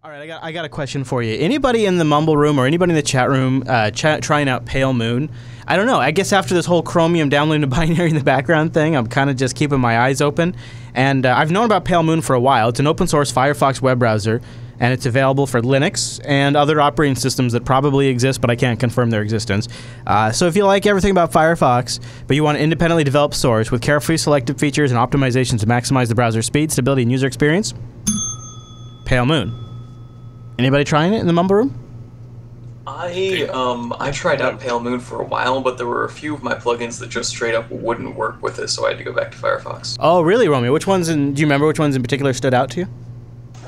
All right, I got a question for you. Anybody in the Mumble room or anybody in the chat room trying out Pale Moon? I don't know. I guess after this whole Chromium downloading the binary in the background thing, I'm kind of just keeping my eyes open. And I've known about Pale Moon for a while. It's an open source Firefox web browser, and it's available for Linux and other operating systems that probably exist, but I can't confirm their existence. So if you like everything about Firefox, but you want an independently developed source with carefully selected features and optimizations to maximize the browser speed, stability, and user experience, Pale Moon. Anybody trying it in the Mumble room? I tried out Pale Moon for a while, but there were a few of my plugins that just straight up wouldn't work with it, so I had to go back to Firefox. Oh, really, Romeo? Which ones? Do you remember which ones in particular stood out to you?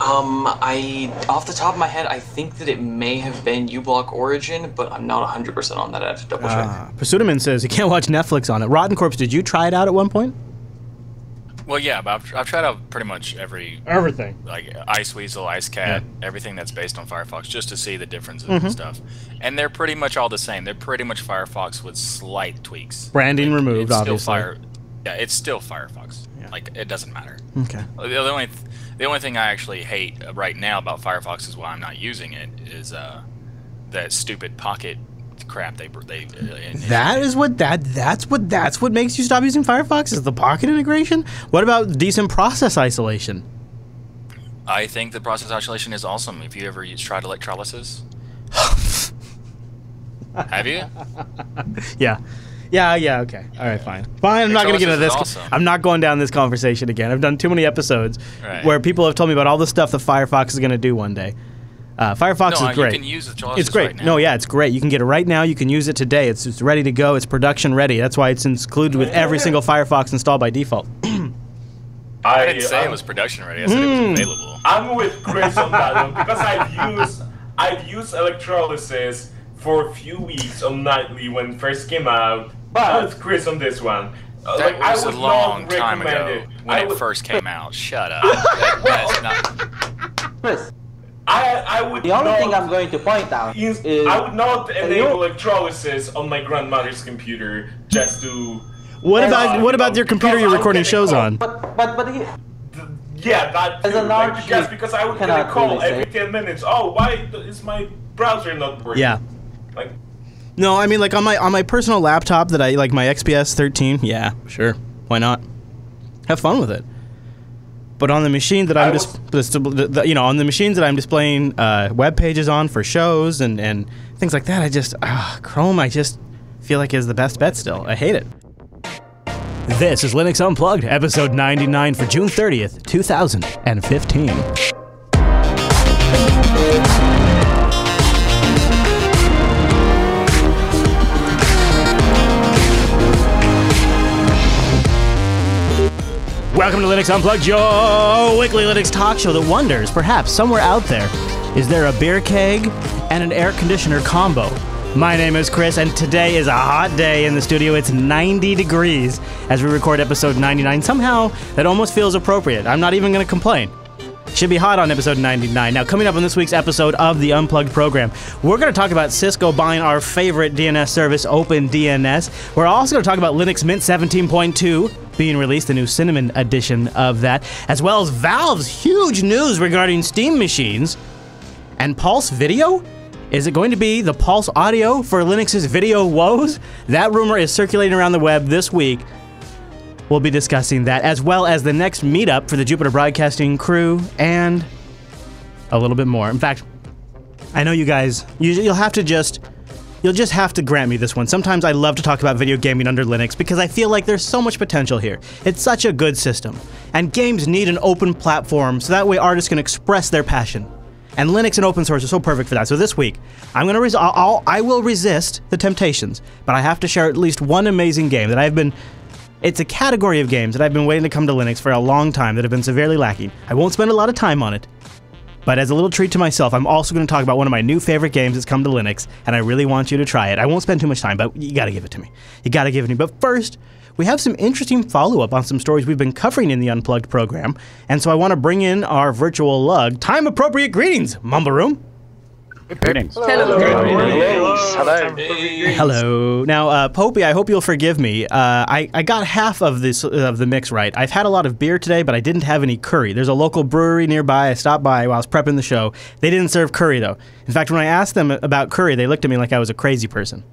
Off the top of my head, I think that it may have been uBlock Origin, but I'm not 100% on that. I have to double check. Pursuitaman says you can't watch Netflix on it. Rotten Corpse, did you try it out at one point? Well, yeah, but I've tried out pretty much everything, like Iceweasel, IceCat, everything that's based on Firefox, just to see the differences and stuff. And they're pretty much all the same. They're pretty much Firefox with slight tweaks. Branding removed, obviously. Yeah, it's still Firefox. Yeah. Like, it doesn't matter. Okay. The only thing I actually hate right now about Firefox is why I'm not using it is that stupid Pocket crap that's what makes you stop using Firefox, is the Pocket integration? What about decent process isolation? I think the process isolation is awesome. If you ever tried electrolysis. Have you? Yeah, okay. All right, fine. I'm not going to get into this. Awesome. I'm not going down this conversation again. I've done too many episodes where people have told me about all the stuff that Firefox is going to do one day. Firefox is great. You can use electrolysis it's great. Right now. No, yeah, it's great. You can get it right now. You can use it today. It's ready to go. It's production ready. That's why it's included with every single Firefox installed by default. I didn't say it was production ready. I said it was available. I'm with Chris on that one because I've used electrolysis for a few weeks on Nightly when it first came out. But it's Chris on this one. That was a long time ago when it first came out. Shut up. That's not... Chris. I would the only thing I'm going to point out is I would not enable electrolysis on my grandmother's computer just to. What about your computer you're recording shows on? Yeah, that too. Like, because I would get a call every 10 minutes. Oh, why is my browser not working? Yeah. Like. No, I mean, like on my personal laptop that I like, my XPS 13. Yeah, sure. Why not? Have fun with it. But on the machine that I'm on the machines that I'm displaying web pages on for shows and things like that, Chrome I just feel like is the best bet still. I hate it. This is Linux Unplugged, episode 99 for June 30th, 2015. Welcome to Linux Unplugged, your weekly Linux talk show that wonders, perhaps somewhere out there, is there a beer keg and an air conditioner combo? My name is Chris, and today is a hot day in the studio. It's 90 degrees as we record episode 99. Somehow, that almost feels appropriate. I'm not even going to complain. Should be hot on episode 99. Now, coming up on this week's episode of the Unplugged program, we're going to talk about Cisco buying our favorite DNS service, OpenDNS. We're also going to talk about Linux Mint 17.2 being released, the new Cinnamon edition of that, as well as Valve's huge news regarding Steam machines. And Pulse Video? Is it going to be the Pulse Audio for Linux's video woes? That rumor is circulating around the web this week. We'll be discussing that, as well as the next meetup for the Jupiter Broadcasting crew, and a little bit more. In fact, I know you guys, you'll just have to grant me this one. Sometimes I love to talk about video gaming under Linux because I feel like there's so much potential here. It's such a good system. And games need an open platform so that way artists can express their passion. And Linux and open source are so perfect for that. So this week, I will resist the temptations, but I have to share at least one amazing game that it's a category of games that I've been waiting to come to Linux for a long time that have been severely lacking. I won't spend a lot of time on it, but as a little treat to myself, I'm also going to talk about one of my new favorite games that's come to Linux, and I really want you to try it. I won't spend too much time, but you gotta give it to me. You gotta give it to me. But first, we have some interesting follow-up on some stories we've been covering in the Unplugged program, and so I want to bring in our virtual lug. Time-appropriate greetings, Mumble Room. Greetings. Hello. Now, Popey, I hope you'll forgive me. I got half of the mix right. I've had a lot of beer today, but I didn't have any curry. There's a local brewery nearby. I stopped by while I was prepping the show. They didn't serve curry, though. In fact, when I asked them about curry, they looked at me like I was a crazy person.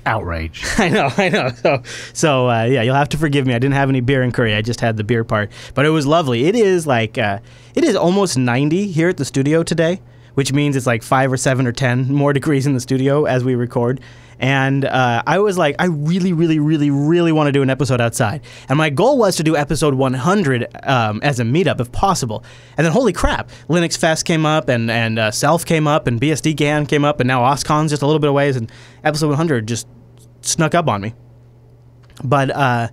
Outrage. I know. So yeah, you'll have to forgive me. I didn't have any beer and curry. I just had the beer part. But it was lovely. It is like, it is almost 90 here at the studio today, which means it's like 5 or 7 or 10 more degrees in the studio as we record. And I was like, I really want to do an episode outside. And my goal was to do episode 100 as a meetup if possible. And then holy crap, Linux Fest came up and Self came up and BSD GAN came up and now OSCON's just a little bit away and episode 100 just snuck up on me. But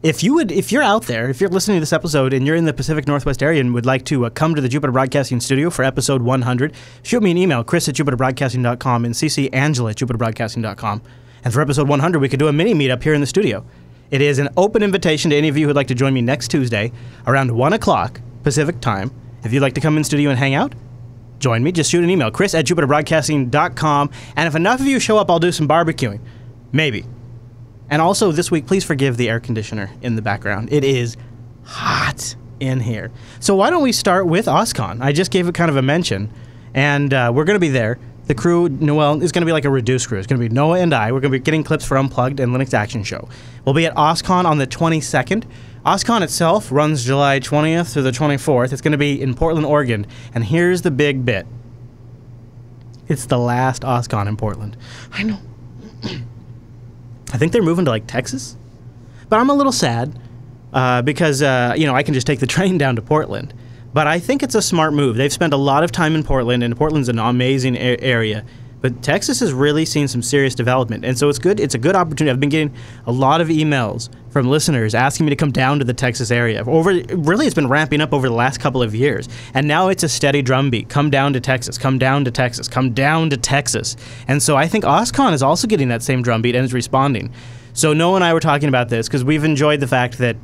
if you're out there, if you're listening to this episode and you're in the Pacific Northwest area and would like to come to the Jupiter Broadcasting Studio for episode 100, shoot me an email, chris@jupiterbroadcasting.com, and CC Angela at jupiterbroadcasting.com. And for episode 100, we could do a mini meetup here in the studio. It is an open invitation to any of you who'd like to join me next Tuesday around 1 o'clock Pacific time. If you'd like to come in studio and hang out, join me. Just shoot an email, chris@jupiterbroadcasting.com. And if enough of you show up, I'll do some barbecuing. Maybe. And also this week, please forgive the air conditioner in the background. It is hot in here. So why don't we start with OSCON? I just gave it kind of a mention, and we're going to be there. The crew, Noel, is going to be like a reduced crew. It's going to be Noah and I. We're going to be getting clips for Unplugged and Linux Action Show. We'll be at OSCON on the 22nd. OSCON itself runs July 20th through the 24th. It's going to be in Portland, Oregon. And here's the big bit. It's the last OSCON in Portland. I know. I think they're moving to like Texas, but I'm a little sad because I can just take the train down to Portland. But I think it's a smart move. They've spent a lot of time in Portland, and Portland's an amazing area. But Texas has really seen some serious development, and so it's good. It's a good opportunity. I've been getting a lot of emails from listeners asking me to come down to the Texas area. Really, it's been ramping up over the last couple of years, and now it's a steady drumbeat. Come down to Texas. Come down to Texas. Come down to Texas. And so I think OSCON is also getting that same drumbeat and is responding. So Noah and I were talking about this because we've enjoyed the fact that,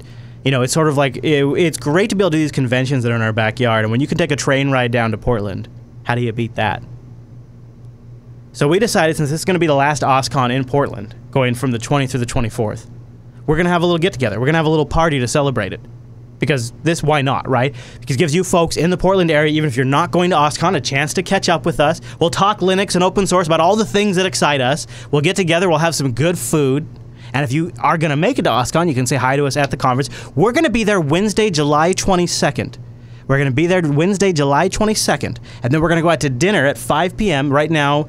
it's sort of like it's great to be able to do these conventions that are in our backyard, and when you can take a train ride down to Portland, how do you beat that? So we decided, since this is going to be the last OSCON in Portland, going from the 20th through the 24th, we're going to have a little get-together. We're going to have a little party to celebrate it. Because why not, right? Because it gives you folks in the Portland area, even if you're not going to OSCON, a chance to catch up with us. We'll talk Linux and open source about all the things that excite us. We'll get together. We'll have some good food. And if you are going to make it to OSCON, you can say hi to us at the conference. We're going to be there Wednesday, July 22nd. We're going to be there Wednesday, July 22nd. And then we're going to go out to dinner at 5 p.m. Right now,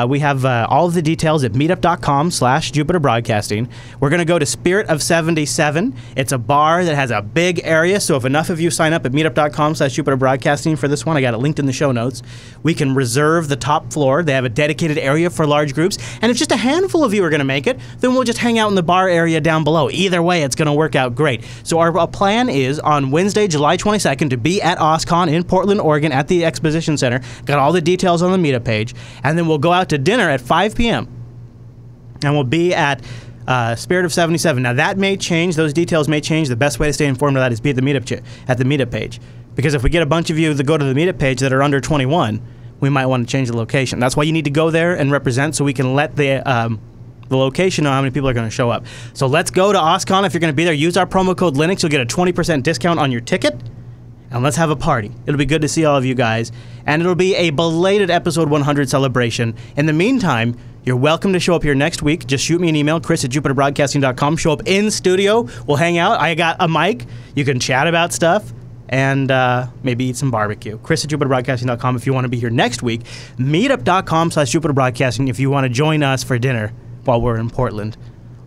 we have all of the details at meetup.com/Jupiter Broadcasting. We're going to go to Spirit of 77. It's a bar that has a big area, so if enough of you sign up at meetup.com/Jupiter Broadcasting for this one, I got it linked in the show notes, we can reserve the top floor. They have a dedicated area for large groups, and if just a handful of you are going to make it, then we'll just hang out in the bar area down below. Either way, it's going to work out great. So our plan is on Wednesday, July 22nd, to be at OSCON in Portland, Oregon at the Exposition Center. Got all the details on the meetup page, and then we'll go out to dinner at 5 p.m. and we'll be at Spirit of 77. Now that may change. Those details may change. The best way to stay informed of that is be at the meetup page. Because if we get a bunch of you that go to the meetup page that are under 21, we might want to change the location. That's why you need to go there and represent, so we can let the location know how many people are going to show up. So let's go to OSCON. If you're going to be there, use our promo code Linux. You'll get a 20% discount on your ticket. And let's have a party. It'll be good to see all of you guys. And it'll be a belated episode 100 celebration. In the meantime, you're welcome to show up here next week. Just shoot me an email, chris@jupiterbroadcasting.com. Show up in studio. We'll hang out. I got a mic. You can chat about stuff. And maybe eat some barbecue. chris@jupiterbroadcasting.com if you want to be here next week. Meetup.com/Jupiter Broadcasting if you want to join us for dinner while we're in Portland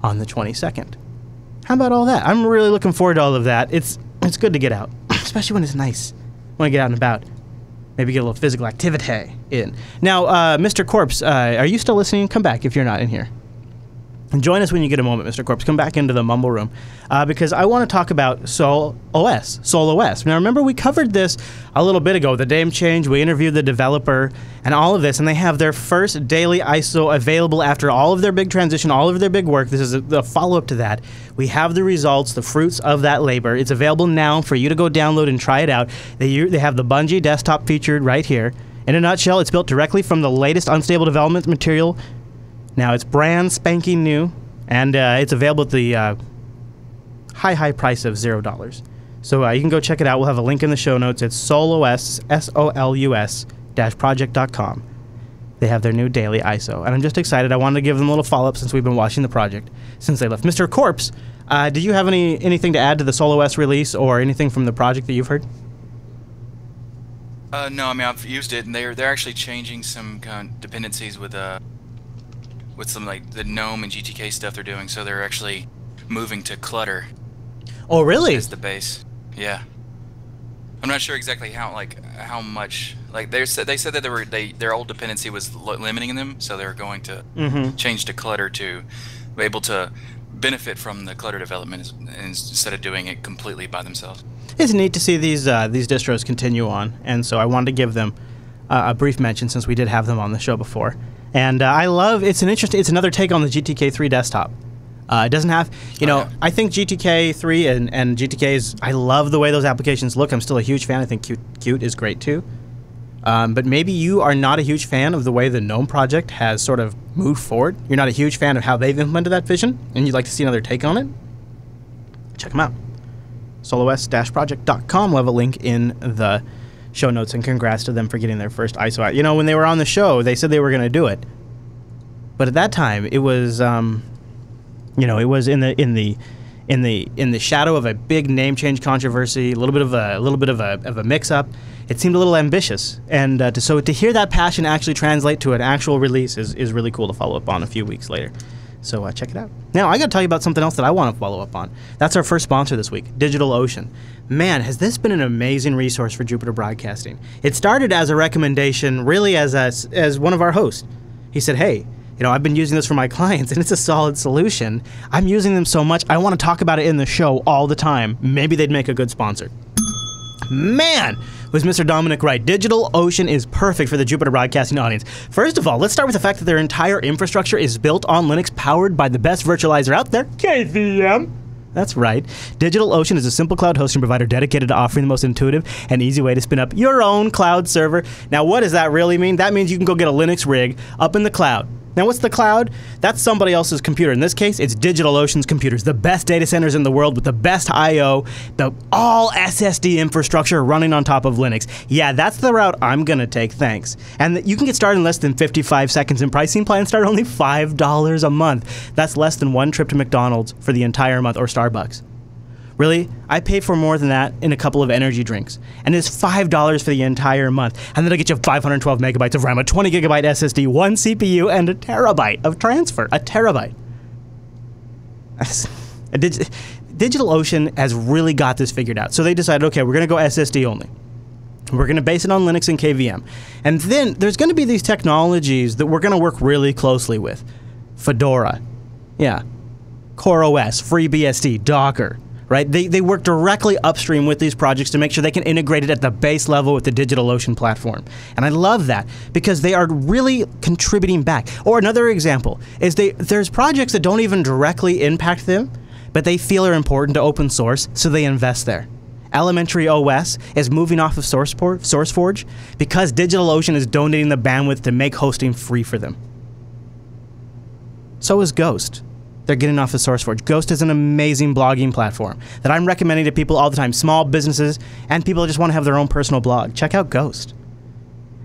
on the 22nd. How about all that? I'm really looking forward to all of that. It's good to get out, especially when it's nice. Want to get out and about. Maybe get a little physical activity in. Now, Mr. Corpse, are you still listening? Come back if you're not in here. And join us when you get a moment, Mr. Corpse. Come back into the Mumble room because I want to talk about Sol OS. Now, remember we covered this a little bit ago, the name change. We interviewed the developer and all of this, and they have their first daily ISO available after all of their big transition, all of their big work. This is the follow-up to that. We have the results, the fruits of that labor. It's available now for you to go download and try it out. They have the Bungie desktop featured right here. In a nutshell, it's built directly from the latest unstable development material. Now, it's brand spanking new, and it's available at the high price of $0. So you can go check it out. We'll have a link in the show notes. It's solus, solus-project.com. They have their new daily ISO, and I'm just excited. I wanted to give them a little follow-up since we've been watching the project since they left. Mr. Corpse, do you have anything to add to the SolOS release or anything from the project that you've heard? No, I mean, I've used it, and they're actually changing some kind of dependencies with some like the GNOME and GTK stuff they're doing. So they're actually moving to Clutter. Oh, really? As the base. Yeah. I'm not sure exactly how much. Like they said that their old dependency was limiting them, so they're going to change to Clutter to be able to benefit from the Clutter development instead of doing it completely by themselves. It's neat to see these distros continue on, and so I wanted to give them a brief mention since we did have them on the show before. And I love it's another take on the GTK3 desktop. It doesn't have, I think GTK3 and GTKs, I love the way those applications look. I'm still a huge fan. I think Qt is great too. But maybe you are not a huge fan of the way the GNOME project has sort of moved forward. You're not a huge fan of how they've implemented that vision, and you'd like to see another take on it. Check them out. solus-project.com. We'll have a link in the show notes, and congrats to them for getting their first ISO out. When they were on the show, they said they were going to do it. But at that time, it was... it was in the shadow of a big name change controversy, a little bit of a mix-up. It seemed a little ambitious, and to hear that passion actually translate to an actual release is really cool to follow up on a few weeks later. So check it out. Now I got to tell you about something else that I want to follow up on. That's our first sponsor this week, DigitalOcean. Man, has this been an amazing resource for Jupiter Broadcasting. It started as a recommendation, really as one of our hosts. He said, "Hey, I've been using this for my clients, and it's a solid solution. I'm using them so much, I want to talk about it in the show all the time. Maybe they'd make a good sponsor." Man, was Mr. Dominic right. DigitalOcean is perfect for the Jupiter Broadcasting audience. First of all, let's start with the fact that their entire infrastructure is built on Linux, powered by the best virtualizer out there, KVM. That's right. DigitalOcean is a simple cloud hosting provider dedicated to offering the most intuitive and easy way to spin up your own cloud server. Now, what does that really mean? That means you can go get a Linux rig up in the cloud. Now, what's the cloud? That's somebody else's computer. In this case, it's DigitalOcean's computers, the best data centers in the world with the best I/O, the all SSD infrastructure running on top of Linux. Yeah, that's the route I'm going to take, thanks. And you can get started in less than 55 seconds, and pricing plans start only $5 a month. That's less than one trip to McDonald's for the entire month, or Starbucks. Really? I pay for more than that in a couple of energy drinks. And it's $5 for the entire month. And then I get you 512 megabytes of RAM, a 20 gigabyte SSD, one CPU, and a terabyte of transfer. A terabyte. DigitalOcean has really got this figured out. So they decided, okay, we're going to go SSD only. We're going to base it on Linux and KVM. And then there's going to be these technologies that we're going to work really closely with. Fedora. Yeah. CoreOS, FreeBSD, Docker. Right? They work directly upstream with these projects to make sure they can integrate it at the base level with the DigitalOcean platform. And I love that because they are really contributing back. Or another example is there's projects that don't even directly impact them, but they feel are important to open source, so they invest there. Elementary OS is moving off of SourceForge because DigitalOcean is donating the bandwidth to make hosting free for them. So is Ghost. They're getting off of SourceForge. Ghost is an amazing blogging platform that I'm recommending to people all the time, small businesses and people that just want to have their own personal blog. Check out Ghost.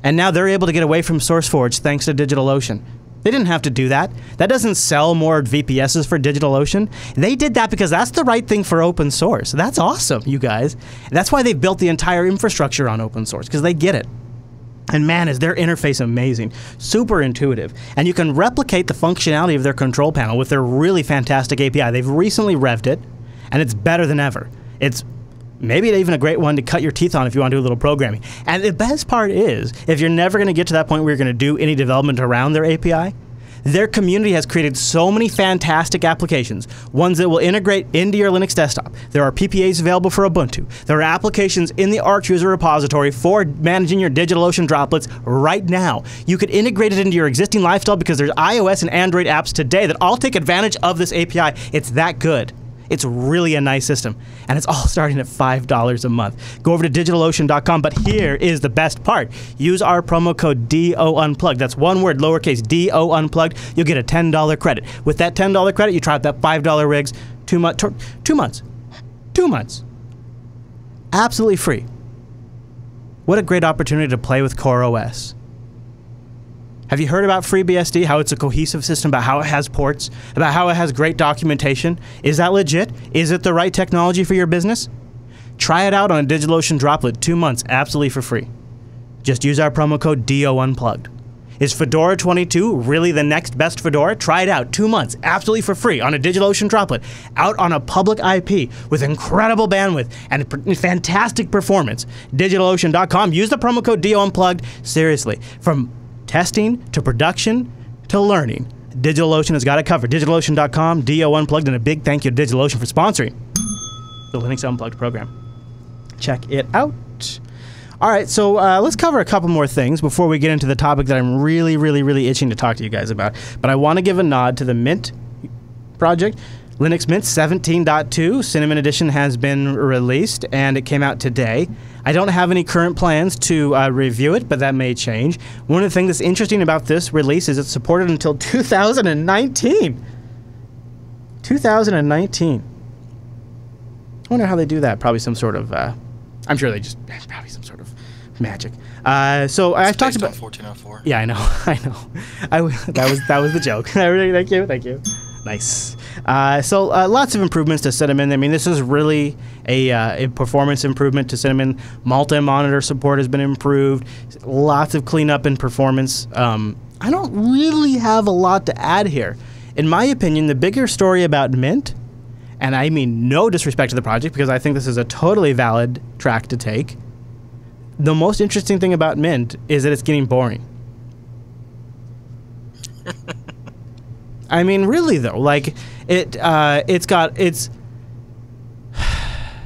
And now they're able to get away from SourceForge thanks to DigitalOcean. They didn't have to do that. That doesn't sell more VPSs for DigitalOcean. They did that because that's the right thing for open source. That's awesome, you guys. That's why they've built the entire infrastructure on open source, because they get it. And man, is their interface amazing. Super intuitive. And you can replicate the functionality of their control panel with their really fantastic API. They've recently revved it, and it's better than ever. It's maybe even a great one to cut your teeth on if you want to do a little programming. And the best part is, if you're never going to get to that point where you're going to do any development around their API, their community has created so many fantastic applications, ones that will integrate into your Linux desktop. There are PPAs available for Ubuntu. There are applications in the Arch user repository for managing your DigitalOcean droplets right now. You could integrate it into your existing lifestyle because there's iOS and Android apps today that all take advantage of this API. It's that good. It's really a nice system, and it's all starting at $5 a month. Go over to DigitalOcean.com, but here is the best part. Use our promo code DO Unplugged. That's one word, lowercase DO Unplugged. You'll get a $10 credit. With that $10 credit, you try out that $5 rigs 2 months. 2 months. 2 months. Absolutely free. What a great opportunity to play with Core OS. Have you heard about FreeBSD, how it's a cohesive system, about how it has ports, about how it has great documentation? Is that legit? Is it the right technology for your business? Try it out on a DigitalOcean Droplet, 2 months, absolutely for free. Just use our promo code DO Unplugged. Is Fedora 22 really the next best Fedora? Try it out, 2 months, absolutely for free on a DigitalOcean Droplet, out on a public IP with incredible bandwidth and fantastic performance. DigitalOcean.com, use the promo code DO Unplugged. Seriously, from testing to production to learning, DigitalOcean has got it covered. DigitalOcean.com, DO Unplugged, and a big thank you to DigitalOcean for sponsoring the Linux Unplugged program. Check it out. All right, so let's cover a couple more things before we get into the topic that I'm really itching to talk to you guys about. But I want to give a nod to the Mint project. Linux Mint 17.2 Cinnamon Edition has been released, and it came out today. I don't have any current plans to review it, but that may change. One of the things that's interesting about this release is it's supported until 2019. 2019. I wonder how they do that. Probably some sort of... I'm sure they just... Probably some sort of magic. So I've talked about... 1404. Yeah, I know. I know. That was the joke. Thank you. Nice. So lots of improvements to Cinnamon. I mean, this is really a performance improvement to Cinnamon. Multi-monitor support has been improved. Lots of cleanup and performance. I don't really have a lot to add here. In my opinion, the bigger story about Mint, and I mean no disrespect to the project because I think this is a totally valid track to take, the most interesting thing about Mint is that it's getting boring. I mean, really though, like it's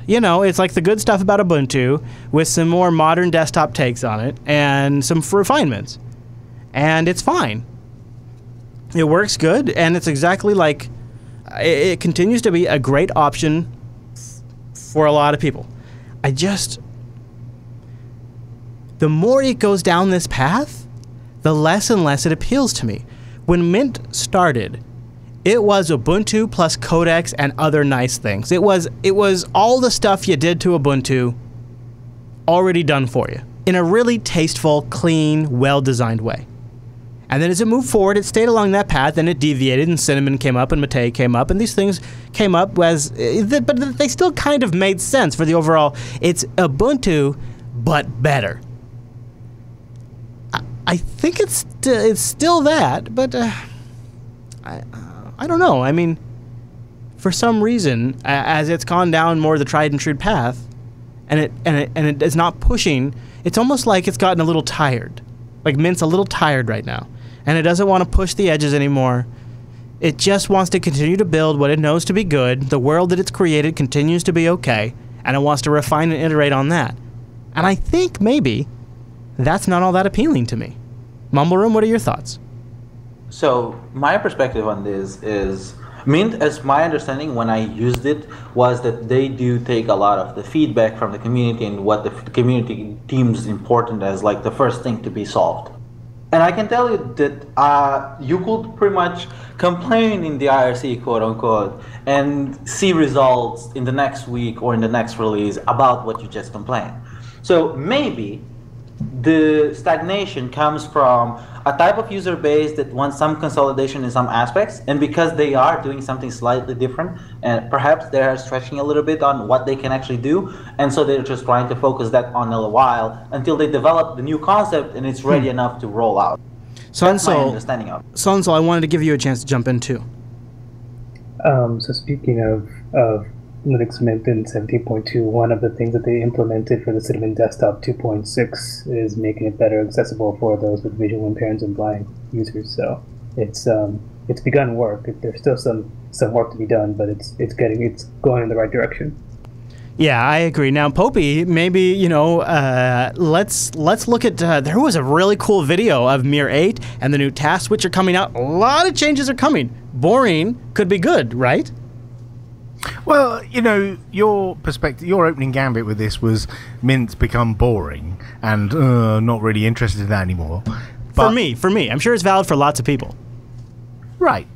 you know, it's like the good stuff about Ubuntu with some more modern desktop takes on it and some refinements, and it's fine. It works good, and it's exactly like it continues to be a great option for a lot of people. The more it goes down this path, the less and less it appeals to me. When Mint started, it was Ubuntu plus codecs and other nice things. It was all the stuff you did to Ubuntu already done for you in a really tasteful, clean, well-designed way. And then as it moved forward, it stayed along that path, and it deviated, and Cinnamon came up, and Mate came up, and these things came up but they still kind of made sense for the overall. It's Ubuntu, but better. I think it's still that, but I don't know. I mean, for some reason, as it's gone down more the tried and true path, and it is not pushing, it's almost like it's gotten a little tired. Like Mint's a little tired right now, and it doesn't want to push the edges anymore. It just wants to continue to build what it knows to be good. The world that it's created continues to be okay, and it wants to refine and iterate on that. And I think maybe that's not all that appealing to me. Mumble Room, what are your thoughts? So my perspective on this is Mint, as my understanding when I used it, was that they do take a lot of the feedback from the community and what the community deems important as like the first thing to be solved. And I can tell you that you could pretty much complain in the IRC, quote unquote, and see results in the next week or in the next release about what you just complained. So maybe the stagnation comes from a type of user base that wants some consolidation in some aspects, and because they are doing something slightly different, and perhaps they are stretching a little bit on what they can actually do, and so they're just trying to focus that on a while until they develop the new concept and it's ready enough to roll out. That's my understanding of it. Sonso, I wanted to give you a chance to jump in too. So speaking of Linux Mint in 17.2, one of the things that they implemented for the Cinnamon Desktop 2.6 is making it better accessible for those with visual impairments and blind users. So it's begun work. There's still some work to be done, but it's going in the right direction. Yeah, I agree. Now, Popey, maybe, let's look at, there was a really cool video of Mir 8 and the new task switcher coming out. A lot of changes are coming. Boring could be good, right? Well, you know, your perspective, your opening gambit with this was Mint's become boring and not really interested in that anymore. But, for me, I'm sure it's valid for lots of people. Right,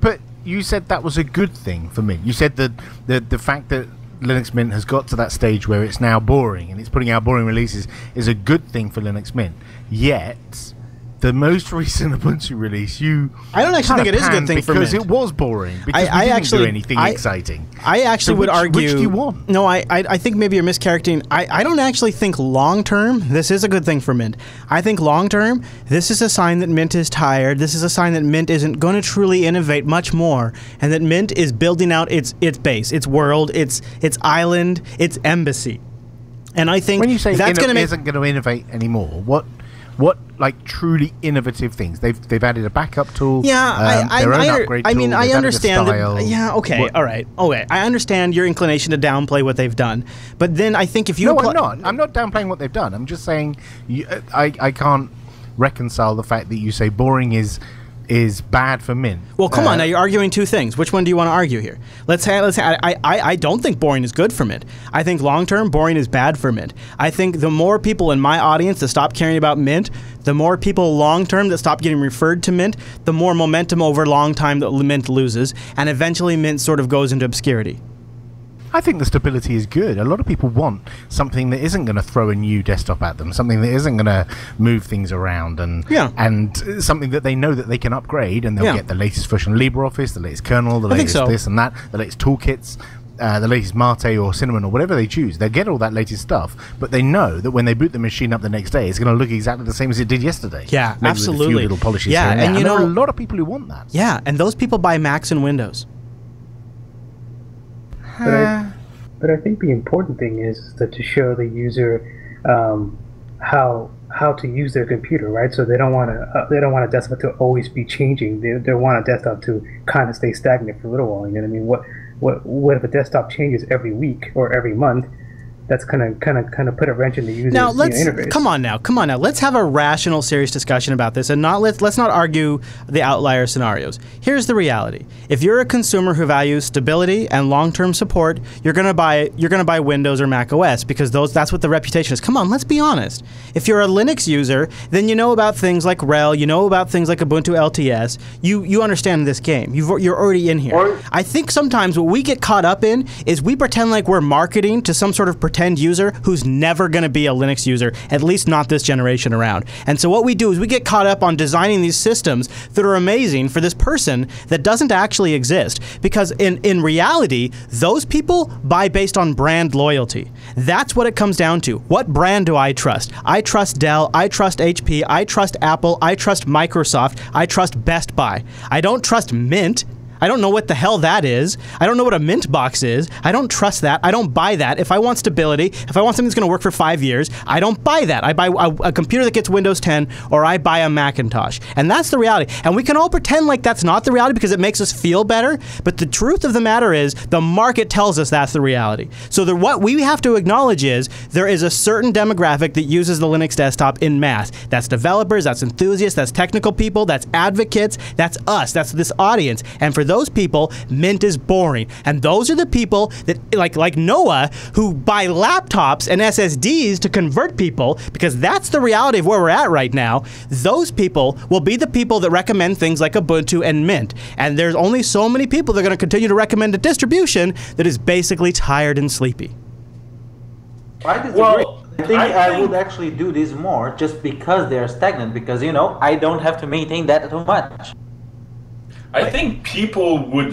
but you said that was a good thing for Mint. You said that the fact that Linux Mint has got to that stage where it's now boring and it's putting out boring releases is a good thing for Linux Mint. Yet, the most recent Ubuntu release, I don't actually think it is a good thing for Mint. Because it was boring. Because we didn't do anything exciting. I actually would argue... Which do you want? No, I think maybe you're mischaracterizing. I don't actually think long-term this is a good thing for Mint. I think long-term, this is a sign that Mint is tired. This is a sign that Mint isn't going to truly innovate much more, and that Mint is building out its base, its world, its island, its embassy. And I think when you say that's isn't going to innovate anymore, what like truly innovative things? They've added a backup tool. Yeah, their own upgrade tool. I understand that. Yeah, okay, all right. Okay, I understand your inclination to downplay what they've done, but then I think if you I'm not. I'm not downplaying what they've done. I'm just saying I can't reconcile the fact that you say boring is bad for Mint. Well, come on, now you're arguing two things. Which one do you want to argue here? I don't think boring is good for Mint. I think long-term, boring is bad for Mint. I think the more people in my audience that stop caring about Mint, the more people long-term that stop getting referred to Mint, the more momentum over long time that Mint loses, and eventually Mint sort of goes into obscurity. I think the stability is good. A lot of people want something that isn't going to throw a new desktop at them, something that isn't going to move things around, and something that they know that they can upgrade, and they'll get the latest version of LibreOffice, the latest kernel, the latest this and that, the latest toolkits, the latest Mate or Cinnamon or whatever they choose. They'll get all that latest stuff, but they know that when they boot the machine up the next day, it's going to look exactly the same as it did yesterday. Yeah, maybe absolutely. With a few little polishes yeah, here and you know, there are a lot of people who want that. Yeah, and those people buy Macs and Windows. But I think the important thing is that to show the user how to use their computer, right? So they don't want a desktop to always be changing. They want a desktop to kind of stay stagnant for a little while. You know what I mean? What if a desktop changes every week or every month? That's kind of put a wrench in the user's interface. Come on now. Let's have a rational, serious discussion about this, and let's not argue the outlier scenarios. Here's the reality: if you're a consumer who values stability and long-term support, you're gonna buy Windows or Mac OS because that's what the reputation is. Come on, let's be honest. If you're a Linux user, then you know about things like RHEL, you know about things like Ubuntu LTS. You understand this game. You're already in here. I think sometimes what we get caught up in is we pretend like we're marketing to some sort of pretend user who's never going to be a Linux user, at least not this generation around. And so what we do is we get caught up on designing these systems that are amazing for this person that doesn't actually exist. Because in reality, those people buy based on brand loyalty. That's what it comes down to. What brand do I trust? I trust Dell, I trust HP, I trust Apple, I trust Microsoft, I trust Best Buy. I don't trust Mint. I don't know what the hell that is. I don't know what a Mint box is. I don't trust that. I don't buy that. If I want stability, if I want something that's going to work for 5 years, I don't buy that. I buy a computer that gets Windows 10, or I buy a Macintosh. And that's the reality. And we can all pretend like that's not the reality because it makes us feel better, but the truth of the matter is the market tells us that's the reality. So what we have to acknowledge is there is a certain demographic that uses the Linux desktop in mass. That's developers, that's enthusiasts, that's technical people, that's advocates, that's us, that's this audience. And for those people, Mint is boring. And those are the people that, like Noah, who buy laptops and SSDs to convert people, because that's the reality of where we're at right now. Those people will be the people that recommend things like Ubuntu and Mint. And there's only so many people that are going to continue to recommend a distribution that is basically tired and sleepy. I disagree. I think I would actually do this more just because they are stagnant, because, I don't have to maintain that too much. I think people who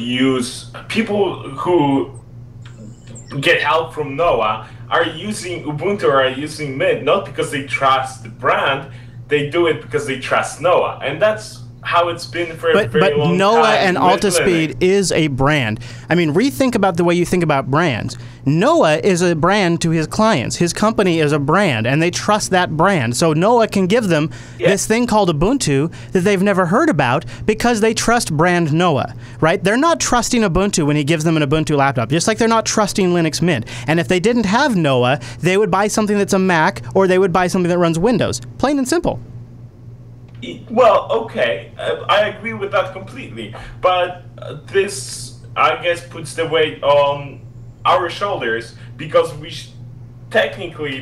get help from Noah are using Ubuntu or are using Mint not because they trust the brand, they do it because they trust Noah. And that's how it's been for a very long time. But Noah and Altispeed is a brand. I mean, rethink about the way you think about brands. Noah is a brand to his clients. His company is a brand, and they trust that brand. So Noah can give them this thing called Ubuntu that they've never heard about because they trust brand Noah, right? They're not trusting Ubuntu when he gives them an Ubuntu laptop, just like they're not trusting Linux Mint. And if they didn't have Noah, they would buy something that's a Mac, or they would buy something that runs Windows. Plain and simple. Well, okay, I agree with that completely, but this I guess, puts the weight on our shoulders because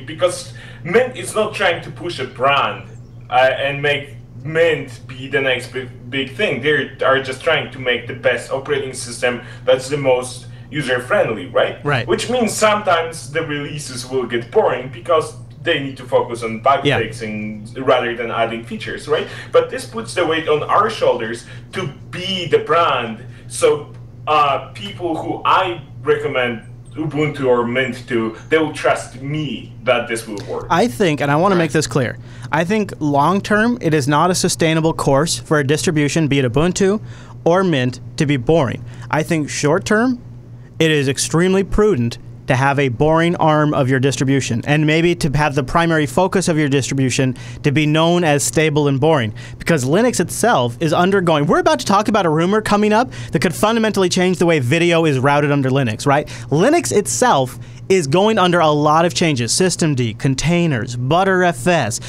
because Mint is not trying to push a brand and make Mint be the next big thing. They are just trying to make the best operating system that's the most user-friendly, right? Right. Which means sometimes the releases will get boring because they need to focus on bug fixing rather than adding features, right? But this puts the weight on our shoulders to be the brand. So people who I recommend Ubuntu or Mint to, they will trust me that this will work. I think, and I want to make this clear, I think long term it is not a sustainable course for a distribution, be it Ubuntu or Mint, to be boring. I think short term it is extremely prudent to have a boring arm of your distribution, and maybe to have the primary focus of your distribution to be known as stable and boring, because Linux itself is undergoing, we're about to talk about a rumor coming up that could fundamentally change the way video is routed under Linux, right? Linux itself is going under a lot of changes. Systemd, containers, Btrfs,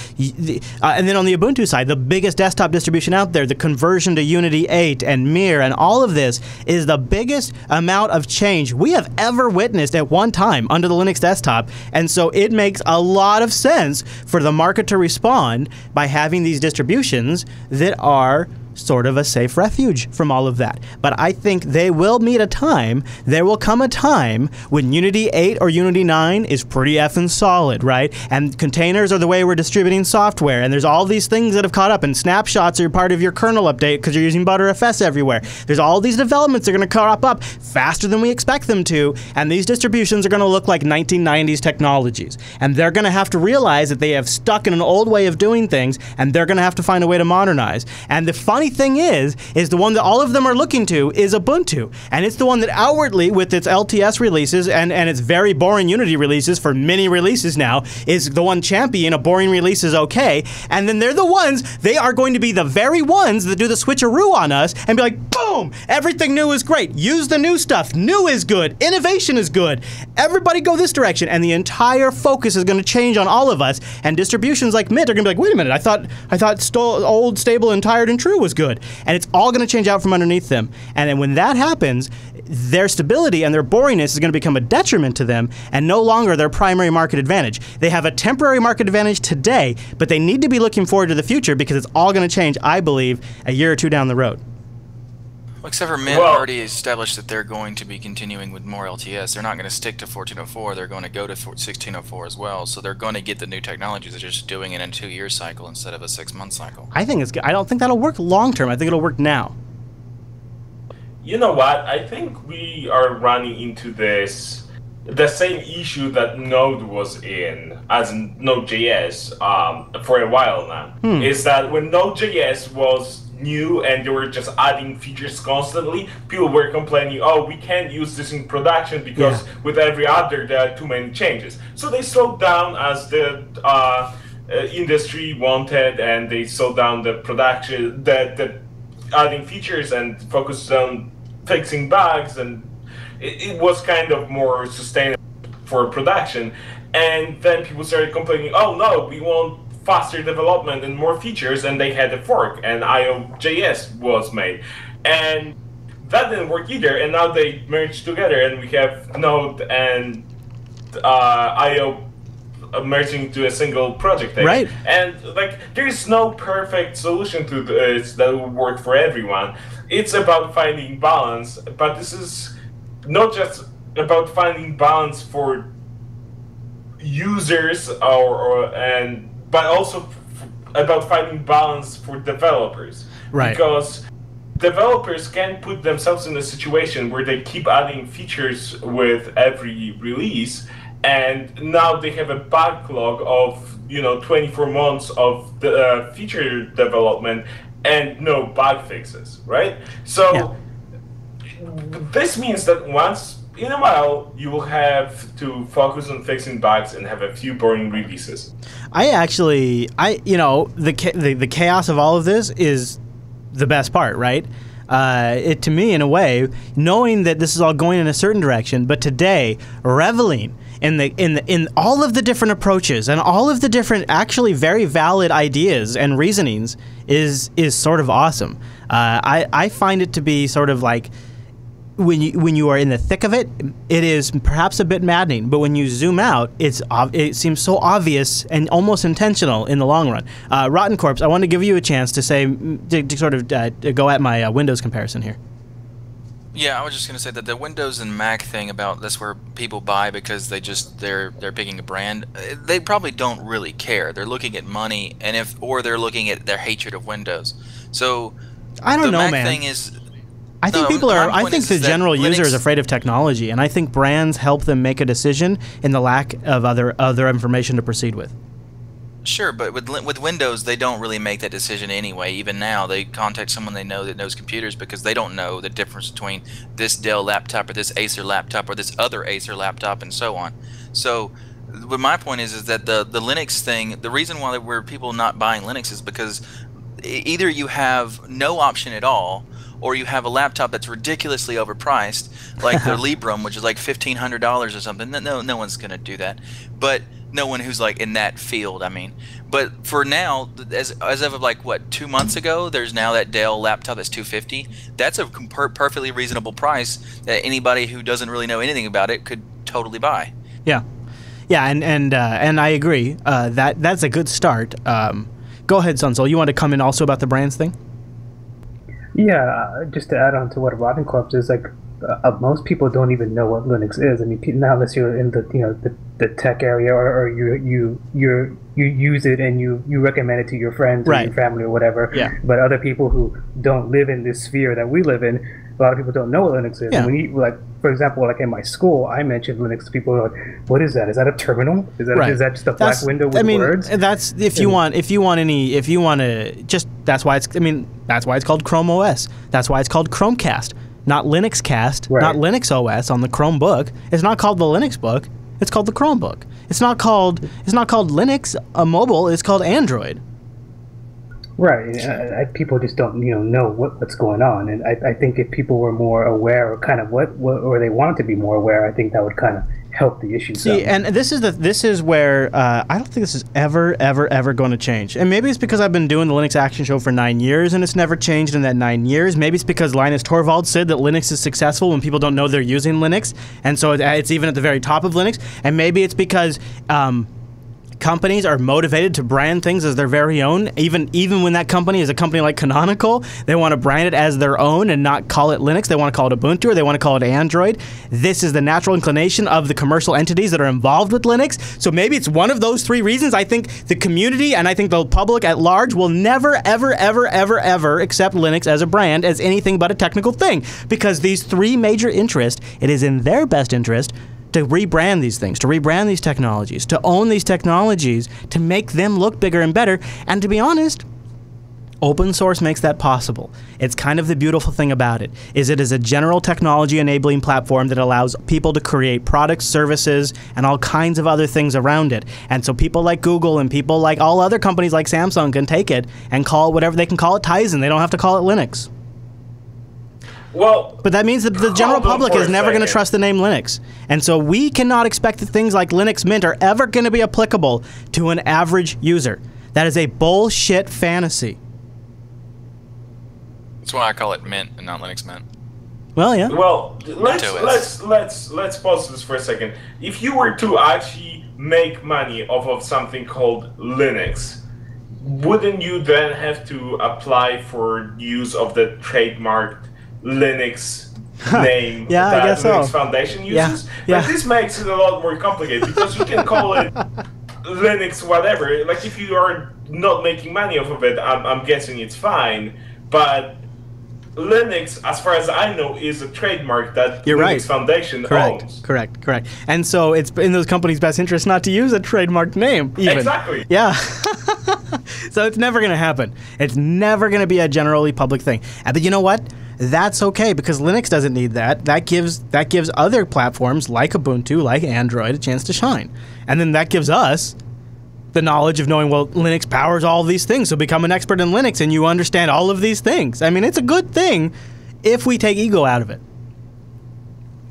and then on the Ubuntu side, the biggest desktop distribution out there, the conversion to Unity 8 and Mir, and all of this is the biggest amount of change we have ever witnessed at one time under the Linux desktop. And so it makes a lot of sense for the market to respond by having these distributions that are sort of a safe refuge from all of that. But I think they will meet a time, there will come a time when Unity 8 or Unity 9 is pretty effing solid, right? And containers are the way we're distributing software, and there's all these things that have caught up, and snapshots are part of your kernel update because you're using Btrfs everywhere. There's all these developments that are going to crop up faster than we expect them to, and these distributions are going to look like 1990s technologies. And they're going to have to realize that they have stuck in an old way of doing things, and they're going to have to find a way to modernize. And the funny thing is the one that all of them are looking to is Ubuntu. And it's the one that outwardly, with its LTS releases and its very boring Unity releases for many releases now, is the one champion a boring release is okay. And then they're the ones, they are going to be the very ones that do the switcheroo on us and be like, boom, everything new is great. Use the new stuff. New is good. Innovation is good. Everybody go this direction. And the entire focus is going to change on all of us. And distributions like Mint are going to be like, wait a minute, I thought old, stable, and tired and true was good. And it's all going to change out from underneath them. And then when that happens, their stability and their boringness is going to become a detriment to them and no longer their primary market advantage. They have a temporary market advantage today, but they need to be looking forward to the future because it's all going to change, I believe, a year or two down the road. Well, except for Mint already established that they're going to be continuing with more LTS. They're not going to stick to 1404. They're going to go to 1604 as well. So they're going to get the new technologies. They're just doing it in a 2-year cycle instead of a 6-month cycle. I think it's good. I don't think that'll work long term. I think it'll work now. You know what? I think we are running into the same issue that Node was in, as in Node.js, for a while now. Is that when Node.js was new and they were just adding features constantly, people were complaining, oh, we can't use this in production because with every other there are too many changes. So they slowed down as the industry wanted, and they slowed down the production, the adding features, and focused on fixing bugs, and it was kind of more sustainable for production. And then people started complaining, oh no, we want faster development and more features, and they had a fork, and IO.js was made. And that didn't work either, and now they merged together, and we have Node and IO merging to a single project. Right. And like, there's no perfect solution to this that will work for everyone. It's about finding balance, but this is not just about finding balance for users but also about finding balance for developers. Right. Because developers can put themselves in a situation where they keep adding features with every release, and now they have a backlog of 24 months of the feature development and no bug fixes, right? So this means that once in a while you will have to focus on fixing bugs and have a few boring releases. The chaos of all of this is the best part, right? To me, in a way, knowing that this is all going in a certain direction, but today, reveling in all of the different approaches and all of the different actually very valid ideas and reasonings is sort of awesome. I find it to be sort of like, when you are in the thick of it, it is perhaps a bit maddening. But when you zoom out, it seems so obvious and almost intentional in the long run. Rotten Corpse, I want to give you a chance to say to sort of go at my Windows comparison here. Yeah, I was just going to say that the Windows and Mac thing about that's where people buy because they're picking a brand. They probably don't really care. They're looking at money, and or they're looking at their hatred of Windows. So I don't know, Mac man. Thing is, I think I think the general user is afraid of technology, and I think brands help them make a decision in the lack of other information to proceed with. Sure, but with Windows, they don't really make that decision anyway. Even now, they contact someone they know that knows computers because they don't know the difference between this Dell laptop or this Acer laptop or this other Acer laptop and so on. So, but my point is that the Linux thing, the reason why people not buying Linux is because either you have no option at all, or you have a laptop that's ridiculously overpriced, like the Librem, which is like $1,500 or something. No one's going to do that. But no one who's like in that field, I mean. But for now, as of like what, 2 months ago, there's now that Dell laptop that's $250. That's a perfectly reasonable price that anybody who doesn't really know anything about it could totally buy. Yeah, and I agree. That's a good start. Go ahead, Sunsoul. You want to come in also about the brands thing? Yeah, just to add on to what Rotten Corpse is, like most people don't even know what Linux is. I mean, now unless you're in the tech area or you use it and you recommend it to your friends or your family or whatever. Yeah. But other people who don't live in this sphere that we live in, a lot of people don't know what Linux is. Yeah. And when you, like, for example, like in my scholl, I mentioned Linux to people who are like, "What is that? Is that a terminal? Is that just a black window with words?" That's that's why it's called Chrome OS. That's why it's called Chromecast, not Linux Cast, not Linux OS on the Chromebook. It's not called the Linux book. It's called the Chromebook. It's not called Linux mobile. It's called Android. Right. People just don't know what's going on, and I think if people were more aware, or kind of or they wanted to be more aware, I think that would kind of help the issue. See, and this is where I don't think this is ever going to change. And maybe it's because I've been doing the Linux Action Show for 9 years, and it's never changed in that 9 years. Maybe it's because Linus Torvalds said that Linux is successful when people don't know they're using Linux, and so it's even at the very top of Linux. And maybe it's because companies are motivated to brand things as their very own, even when that company is a company like Canonical. They want to brand it as their own and not call it Linux. They want to call it Ubuntu, or they want to call it Android. This is the natural inclination of the commercial entities that are involved with Linux. So maybe it's one of those three reasons. I think the community and I think the public at large will never, ever accept Linux as a brand as anything but a technical thing, because these three major interests, it is in their best interest to rebrand these things, to rebrand these technologies, to own these technologies, to make them look bigger and better. And to be honest, open source makes that possible. It's kind of the beautiful thing about it, is it is a general technology enabling platform that allows people to create products, services, and all kinds of other things around it. And so people like Google and people like all other companies like Samsung can take it and call it whatever. They can call it Tizen. They don't have to call it Linux. Well, but that means that the general public is never going to trust the name Linux. And so we cannot expect that things like Linux Mint are ever going to be applicable to an average user. That is a bullshit fantasy. That's why I call it Mint and not Linux Mint. Well, yeah. Well, let's pause this for a second. If you were to actually make money off of something called Linux, wouldn't you then have to apply for use of the trademarked Linux name that I guess Linux so. Foundation uses? But this makes it a lot more complicated, because you can call it Linux whatever. Like, if you are not making money off of it, I'm guessing it's fine. But Linux, as far as I know, is a trademark that Linux Foundation owns. Correct. And so it's in those companies' best interest not to use a trademarked name, even. Exactly. Yeah. So it's never going to happen. It's never going to be a generally public thing. But you know what? That's okay, because Linux doesn't need that. That gives other platforms like Ubuntu, like Android, a chance to shine. And then that gives us the knowledge of knowing, well, Linux powers all of these things, so become an expert in Linux and you understand all of these things. I mean, it's a good thing if we take ego out of it.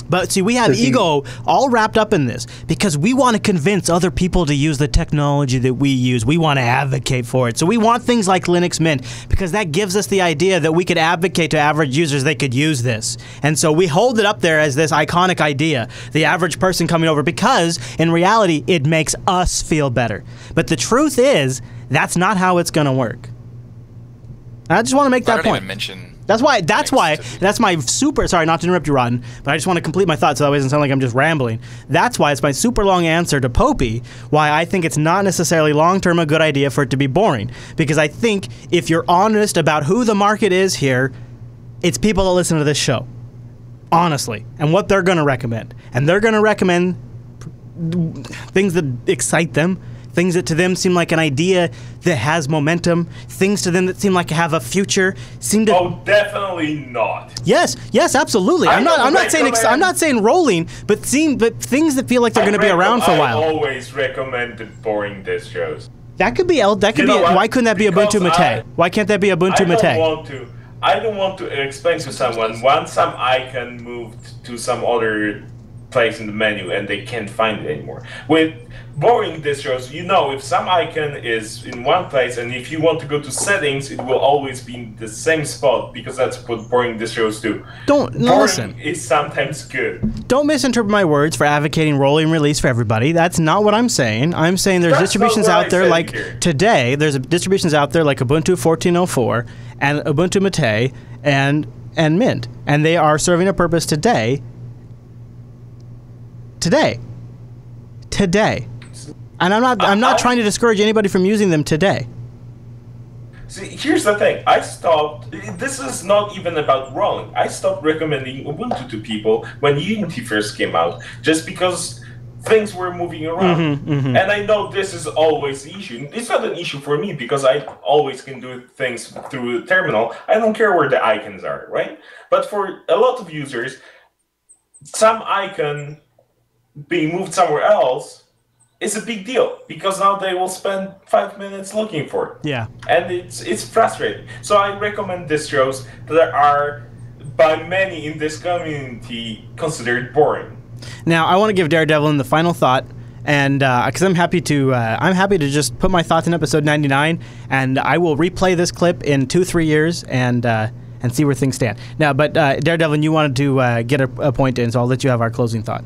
But see, we have ego all wrapped up in this because we want to convince other people to use the technology that we use. We want to advocate for it. So we want things like Linux Mint because that gives us the idea that we could advocate to average users they could use this. And so we hold it up there as this iconic idea, the average person coming over, because in reality, it makes us feel better. But the truth is, that's not how it's going to work. I just want to make that point. That's my super, sorry not to interrupt you, Rodden, but I just want to complete my thought so that way it doesn't sound like I'm just rambling. That's why it's my super long answer to Popey, why I think it's not necessarily long-term a good idea for it to be boring. Because I think if you're honest about who the market is here, it's people that listen to this show. Honestly. And what they're going to recommend. And they're going to recommend things that excite them, things that to them seem like an idea that has momentum, things to them that seem like have a future, seem to... Oh, definitely not. Yes, absolutely. I'm not saying rolling, but things that feel like they're going to be around for a while. I always recommend the boring distros. That could be why couldn't that be Ubuntu Mate? Why can't that be Ubuntu Mate? I don't want to explain to someone once some icon moved to some other place in the menu and they can't find it anymore. With boring distros, you know, if some icon is in one place and if you want to go to settings, it will always be in the same spot because that's what boring distros do. Listen. Is sometimes good. Don't misinterpret my words for advocating rolling release for everybody. That's not what I'm saying. I'm saying there's distributions out there like today. There's distributions out there like Ubuntu 14.04 and Ubuntu Mate and Mint, and they are serving a purpose today. And I'm not trying to discourage anybody from using them today. See, here's the thing. I stopped. This is not even about rolling. I stopped recommending Ubuntu to people when Unity first came out, just because things were moving around. And I know this is always the issue. It's not an issue for me because I always can do things through the terminal. I don't care where the icons are, right? But for a lot of users, some icon being moved somewhere else is a big deal because now they will spend 5 minutes looking for it. Yeah. And it's frustrating. So I recommend distros that are by many in this community considered boring. Now I want to give Daredevil the final thought, and because I'm happy to just put my thoughts in episode 99, and I will replay this clip in 2-3 years and see where things stand. Now, but Daredevil, you wanted to get a point in, so I'll let you have our closing thought.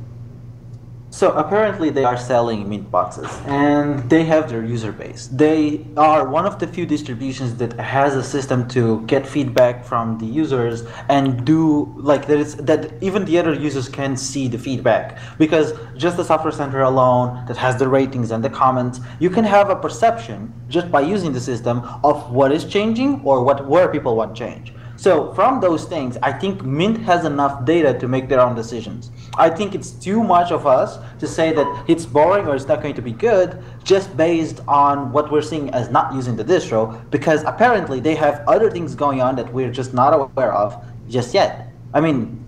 So apparently they are selling Mint boxes and they have their user base. They are one of the few distributions that has a system to get feedback from the users and do like that even the other users can see the feedback, because just the Software Center alone that has the ratings and the comments, you can have a perception just by using the system of what is changing or where people want change. So from those things, I think Mint has enough data to make their own decisions. I think it's too much of us to say that it's boring or it's not going to be good just based on what we're seeing as not using the distro, because apparently they have other things going on that we're just not aware of just yet. I mean,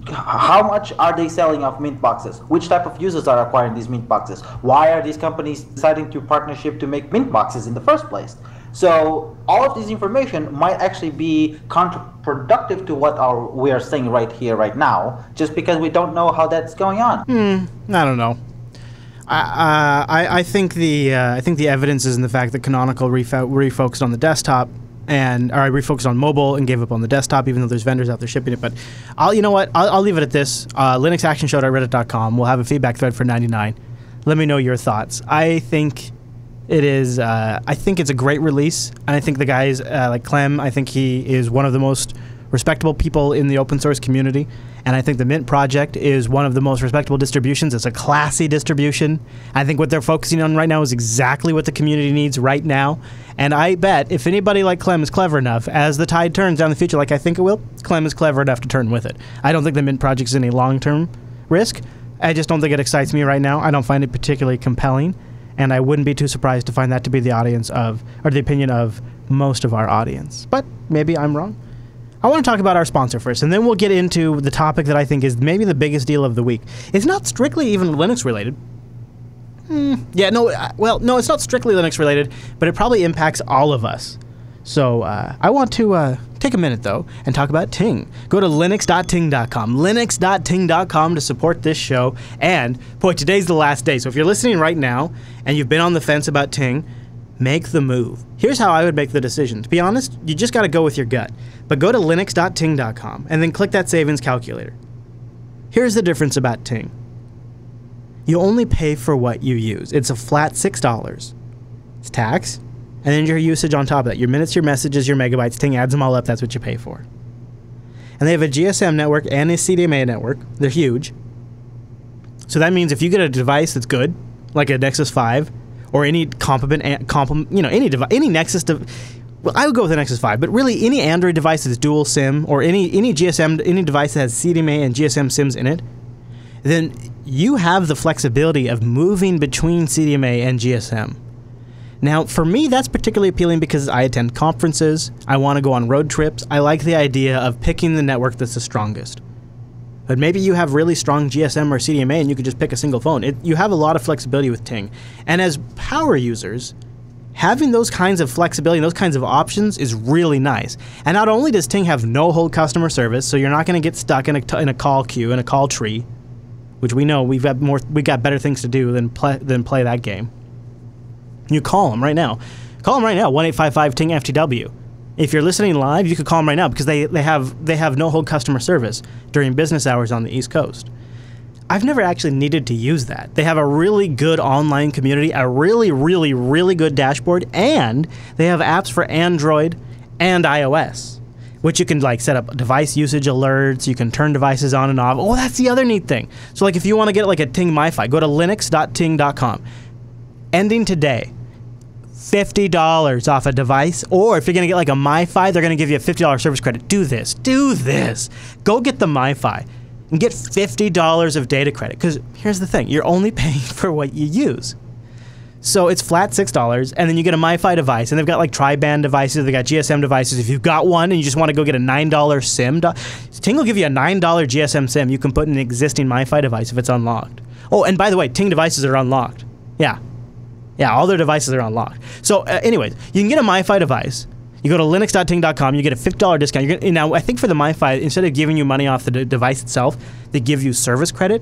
how much are they selling of Mint boxes? Which type of users are acquiring these Mint boxes? Why are these companies deciding to partnership to make Mint boxes in the first place? So all of this information might actually be counterproductive to what we are saying right here, right now, just because we don't know how that's going on. I don't know. I think the evidence is in the fact that Canonical refocused on the desktop or refocused on mobile and gave up on the desktop, even though there's vendors out there shipping it. But you know what? I'll leave it at this. LinuxActionShow.reddit.com. We'll have a feedback thread for 99. Let me know your thoughts. I think it is. I think it's a great release, and I think the guys like Clem. I think he is one of the most respectable people in the open source community, and I think the Mint project is one of the most respectable distributions. It's a classy distribution. I think what they're focusing on right now is exactly what the community needs right now, and I bet if anybody like Clem is clever enough, as the tide turns down the future like I think it will, Clem is clever enough to turn with it. I don't think the Mint project is any long-term risk. I just don't think it excites me right now. I don't find it particularly compelling, and I wouldn't be too surprised to find that to be the opinion of most of our audience. But maybe I'm wrong. I want to talk about our sponsor first, and then we'll get into the topic that I think is maybe the biggest deal of the week. It's not strictly even Linux related. No, it's not strictly Linux related, but it probably impacts all of us. So I want to take a minute, though, and talk about Ting. Go to linux.ting.com, linux.ting.com to support this show. And, boy, today's the last day. So if you're listening right now and you've been on the fence about Ting, make the move. Here's how I would make the decision. To be honest, you just got to go with your gut. But go to linux.ting.com and then click that savings calculator. Here's the difference about Ting. You only pay for what you use. It's a flat $6. It's tax. And then your usage on top of that. Your minutes, your messages, your megabytes. Ting adds them all up. That's what you pay for. And they have a GSM network and a CDMA network. They're huge. So that means if you get a device that's good, like a Nexus 5, or any any Nexus well, I would go with the Nexus 5, but really any Android device that's dual SIM, or any GSM, any device that has CDMA and GSM SIMs in it, then you have the flexibility of moving between CDMA and GSM. Now, for me, that's particularly appealing because I attend conferences, I want to go on road trips, I like the idea of picking the network that's the strongest. But maybe you have really strong GSM or CDMA and you could just pick a single phone. You have a lot of flexibility with Ting. And as power users, having those kinds of flexibility and those kinds of options is really nice. And not only does Ting have no-hold customer service, so you're not going to get stuck in a call queue, in a call tree, which we know we got better things to do than play that game. You call them right now. Call them right now, 1-855-TING-FTW. If you're listening live, you could call them right now because they have no-hold customer service during business hours on the East Coast. I've never actually needed to use that. They have a really good online community, a really, really, really good dashboard, and they have apps for Android and iOS, which you can like set up device usage alerts, you can turn devices on and off. Oh, that's the other neat thing. So like if you want to get like a Ting MiFi, go to linux.ting.com. Ending today, $50 off a device, or if you're going to get like a MiFi, they're going to give you a $50 service credit. Do this. Go get the MiFi and get $50 of data credit, because here's the thing, you're only paying for what you use. So it's flat $6, and then you get a MiFi device, and they've got like tri-band devices, they've got GSM devices. If you've got one and you just want to go get a $9 SIM, Ting will give you a $9 GSM SIM you can put in an existing MiFi device if it's unlocked. Oh, and by the way, Ting devices are unlocked. Yeah, all their devices are unlocked. So anyways, you can get a MiFi device. You go to linux.ting.com, you get a $50 discount. Now, I think for the MiFi, instead of giving you money off the device itself, they give you service credit.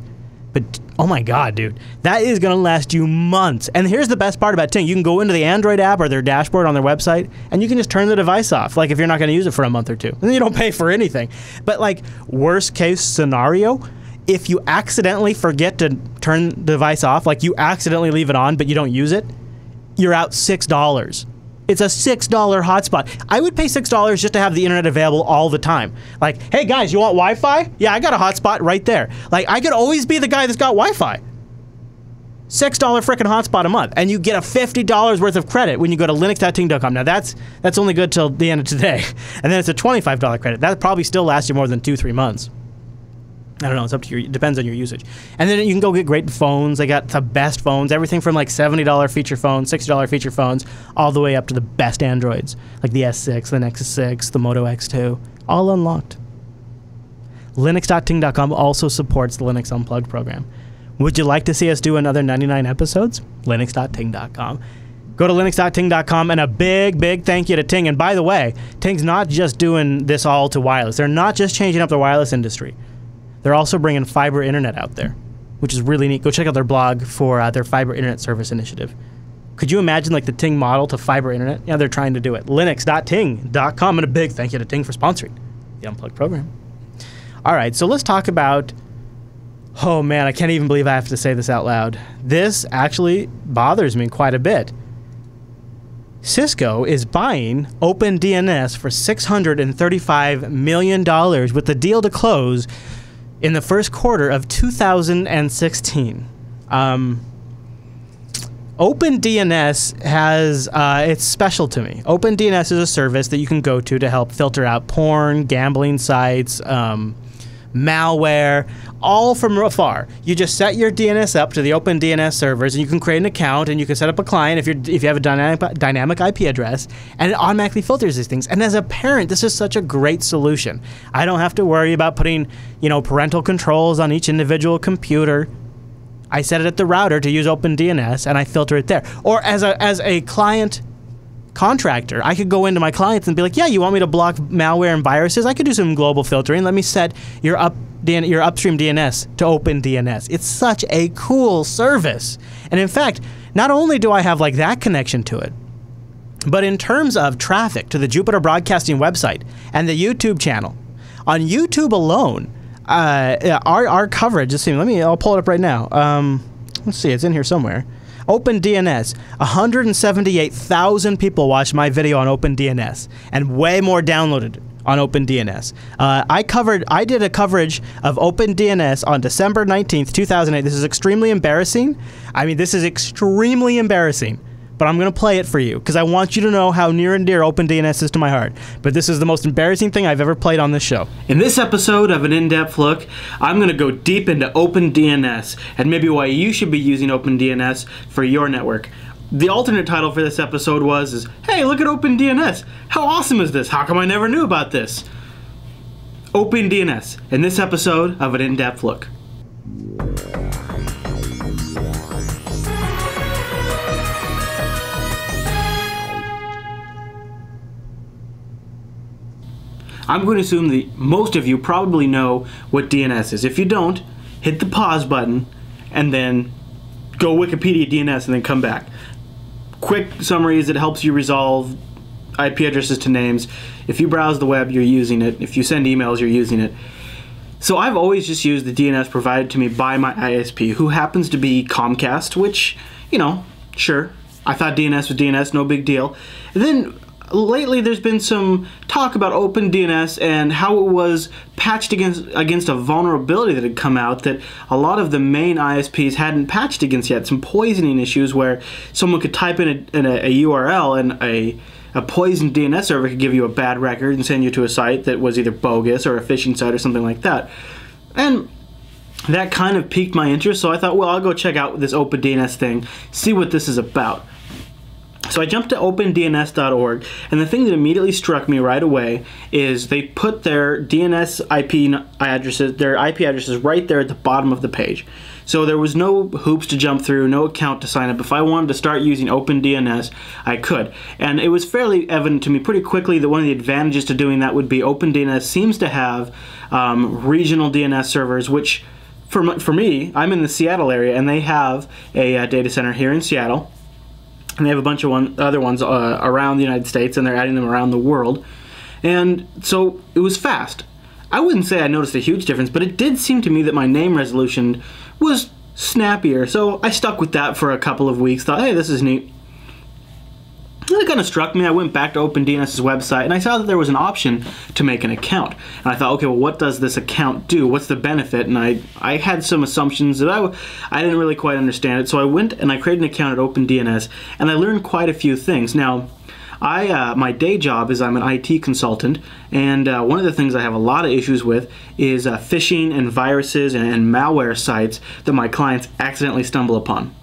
But, oh my God, dude, that is going to last you months. And here's the best part about Ting. You can go into the Android app or their dashboard on their website, and you can just turn the device off, like if you're not going to use it for a month or two. And then you don't pay for anything. But like, worst case scenario, if you accidentally forget to turn the device off, like you accidentally leave it on but you don't use it, you're out $6. It's a $6 hotspot. I would pay $6 just to have the internet available all the time. Like, hey guys, you want Wi-Fi? Yeah, I got a hotspot right there. Like, I could always be the guy that's got Wi-Fi. $6 frickin' hotspot a month, and you get a $50 worth of credit when you go to linux.ting.com. Now that's only good till the end of today, and then it's a $25 credit. That probably still lasts you more than 2-3 months. I don't know, it's up to you. It depends on your usage. And then you can go get great phones. They got the best phones, everything from like $70 feature phones, $60 feature phones, all the way up to the best Androids, like the S6, the Nexus 6, the Moto X2, all unlocked. Linux.ting.com also supports the Linux Unplugged program. Would you like to see us do another 99 episodes? Linux.ting.com. Go to linux.ting.com, and a big, big thank you to Ting. And by the way, Ting's not just doing this all to wireless. They're not just changing up the wireless industry. They're also bringing fiber internet out there, which is really neat. Go check out their blog for their fiber internet service initiative. Could you imagine like the Ting model to fiber internet? Yeah, they're trying to do it. Linux.ting.com, and a big thank you to Ting for sponsoring the Unplugged program. All right, so let's talk about, oh man, I can't even believe I have to say this out loud. This actually bothers me quite a bit. Cisco is buying OpenDNS for $635 million with the deal to close in the first quarter of 2016. OpenDNS has, it's special to me. OpenDNS is a service that you can go to help filter out porn, gambling sites, malware, all from afar. You just set your DNS up to the OpenDNS servers, and you can create an account, and you can set up a client if you have a dynamic IP address, and it automatically filters these things. And as a parent, this is such a great solution. I don't have to worry about putting, parental controls on each individual computer. I set it at the router to use OpenDNS, and I filter it there. Or as a client contractor. I could go into my clients and be like, yeah, you want me to block malware and viruses? I could do some global filtering. Let me set your upstream DNS to OpenDNS. It's such a cool service. And in fact, not only do I have like that connection to it, but in terms of traffic to the Jupiter Broadcasting website and the YouTube channel, on YouTube alone, our coverage, I'll pull it up right now. Let's see, it's in here somewhere. OpenDNS, 178,000 people watched my video on OpenDNS, and way more downloaded on OpenDNS. I did a coverage of OpenDNS on December 19th, 2008. This is extremely embarrassing. I mean, this is extremely embarrassing. But I'm going to play it for you because I want you to know how near and dear OpenDNS is to my heart. But this is the most embarrassing thing I've ever played on this show. In this episode of an in-depth look, I'm going to go deep into OpenDNS and maybe why you should be using OpenDNS for your network. The alternate title for this episode was, hey, look at OpenDNS. How awesome is this? How come I never knew about this? OpenDNS in this episode of an in-depth look. I'm going to assume that most of you probably know what DNS is. If you don't, hit the pause button and then go Wikipedia DNS and then come back. Quick summary is it helps you resolve IP addresses to names. If you browse the web, you're using it. If you send emails, you're using it. So I've always just used the DNS provided to me by my ISP, who happens to be Comcast, which, you know, sure. I thought DNS was DNS, no big deal. And then lately there's been some talk about OpenDNS and how it was patched against a vulnerability that had come out that a lot of the main ISPs hadn't patched against yet. Some poisoning issues where someone could type in a URL and a poisoned DNS server could give you a bad record and send you to a site that was either bogus or a phishing site or something like that. And that kind of piqued my interest, so I thought, well, I'll go check out this OpenDNS thing, see what this is about. So I jumped to opendns.org, and the thing that immediately struck me right away is they put their DNS IP addresses right there at the bottom of the page. So there was no hoops to jump through, no account to sign up. If I wanted to start using OpenDNS, I could. And it was fairly evident to me pretty quickly that one of the advantages to doing that would be OpenDNS seems to have regional DNS servers, which for me, I'm in the Seattle area, and they have a data center here in Seattle. And they have a bunch of other ones around the United States, and they're adding them around the world. And so it was fast. I wouldn't say I noticed a huge difference, but it did seem to me that my name resolution was snappier. So I stuck with that for a couple of weeks, thought, hey, this is neat. And it kind of struck me. I went back to OpenDNS's website, and I saw that there was an option to make an account. And I thought, okay, well, what does this account do? What's the benefit? And I had some assumptions that I didn't really quite understand it. So I went and I created an account at OpenDNS, and I learned quite a few things. Now, my day job is I'm an IT consultant, and one of the things I have a lot of issues with is phishing and viruses and malware sites that my clients accidentally stumble upon.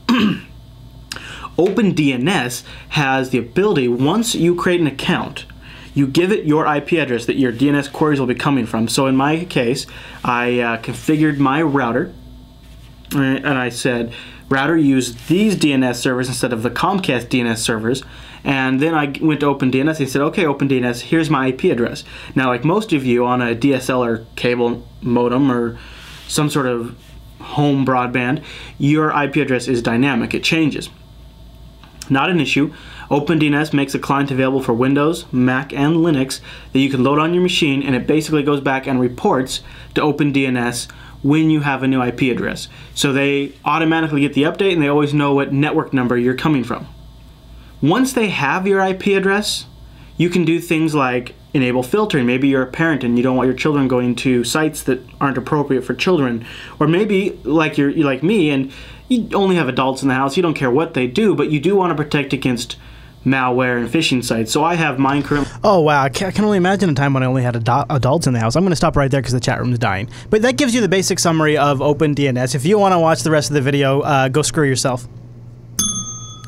OpenDNS has the ability, once you create an account, you give it your IP address that your DNS queries will be coming from. So in my case, I configured my router, and I said, router, use these DNS servers instead of the Comcast DNS servers. And then I went to OpenDNS and said, okay, OpenDNS, here's my IP address. Now, like most of you on a DSL or cable modem or some sort of home broadband, your IP address is dynamic. It changes. Not an issue. OpenDNS makes a client available for Windows, Mac, and Linux that you can load on your machine, and it basically goes back and reports to OpenDNS when you have a new IP address. So they automatically get the update, and they always know what network number you're coming from. Once they have your IP address, you can do things like enable filtering. Maybe you're a parent and you don't want your children going to sites that aren't appropriate for children. Or maybe like you're like me and you only have adults in the house, you don't care what they do, but you do want to protect against malware and phishing sites. So I have mine currently. Oh wow, I can only imagine a time when I only had adults in the house. I'm going to stop right there because the chat room is dying. But that gives you the basic summary of OpenDNS. If you want to watch the rest of the video, go screw yourself.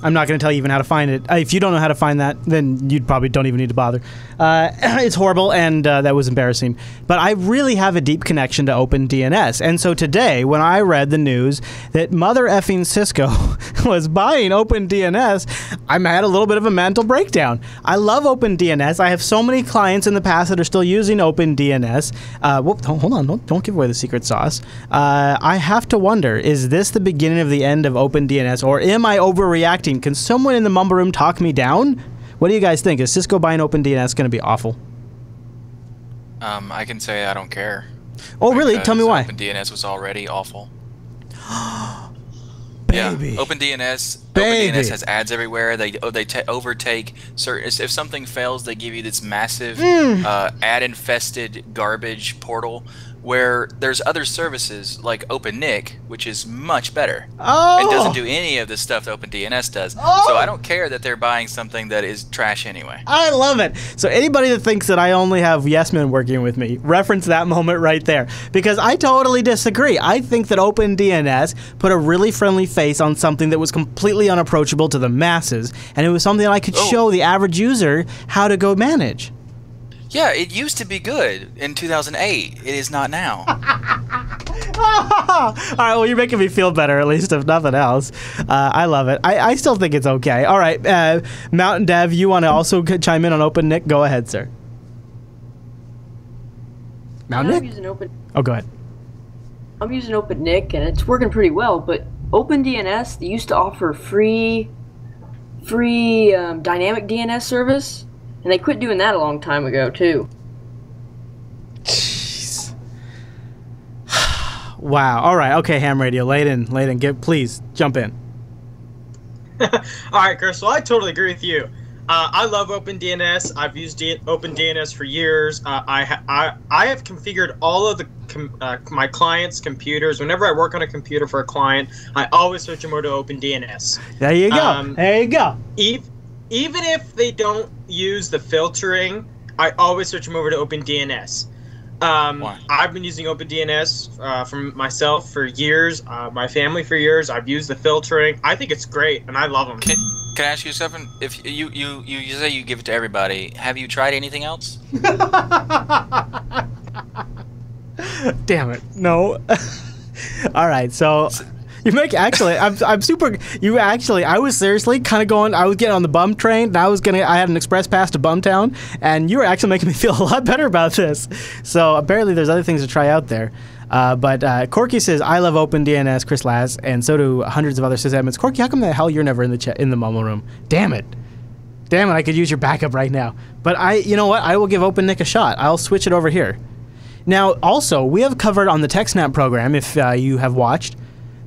I'm not going to tell you even how to find it. If you don't know how to find that, then you probably don't even need to bother. It's horrible, and that was embarrassing. But I really have a deep connection to OpenDNS. And so today, when I read the news that mother effing Cisco was buying OpenDNS, I had a little bit of a mental breakdown. I love OpenDNS. I have so many clients in the past that are still using OpenDNS. Hold on. Don't give away the secret sauce. I have to wonder, is this the beginning of the end of OpenDNS, or am I overreacting? Can someone in the Mumble room talk me down? What do you guys think? Is Cisco buying OpenDNS going to be awful? I can say I don't care. Oh, really? Tell me why. OpenDNS was already awful. Baby. Yeah, OpenDNS has ads everywhere. They overtake certain. If something fails, they give you this massive ad-infested garbage portal where there's other services like OpenNIC, which is much better. Oh. It doesn't do any of the stuff that OpenDNS does. Oh. So I don't care that they're buying something that is trash anyway. I love it. So anybody that thinks that I only have yes men working with me, reference that moment right there. Because I totally disagree. I think that OpenDNS put a really friendly face on something that was completely unapproachable to the masses, and it was something I could show the average user how to go manage. Yeah, it used to be good in 2008. It is not now. All right, well, you're making me feel better, at least, if nothing else. I love it. I still think it's okay. All right, Mountain Dev, you want to also chime in on OpenNIC? Go ahead, sir. Mountain Nick? Oh, go ahead. I'm using OpenNIC, and it's working pretty well, but OpenDNS, they used to offer free dynamic DNS service, and they quit doing that a long time ago, too. Jeez. Wow. All right. Okay, Ham Radio. Lay it in. Please, jump in. All right, Chris. Well, I totally agree with you. I love OpenDNS. I've used OpenDNS for years. I have configured all of my clients' computers. Whenever I work on a computer for a client, I always switch them over to OpenDNS. There you go. There you go. Even if they don't use the filtering, I always switch them over to OpenDNS. I've been using OpenDNS for myself for years, my family for years. I've used the filtering. I think it's great, and I love them. Can I ask you something? If you say you give it to everybody, have you tried anything else? Damn it! No. All right, so. You make I'm super. You actually, I was seriously kind of going. I was getting on the bum train. And I had an express pass to Bumtown, and you were actually making me feel a lot better about this. So apparently, there's other things to try out there. But Corky says, "I love OpenDNS, Chris Lass, and so do hundreds of other sysadmins." Corky, how come the hell you're never in the Mumble room? Damn it! I could use your backup right now. But you know what? I will give OpenNIC a shot. I'll switch it over here. Now, also, we have covered on the TechSnap program, if you have watched.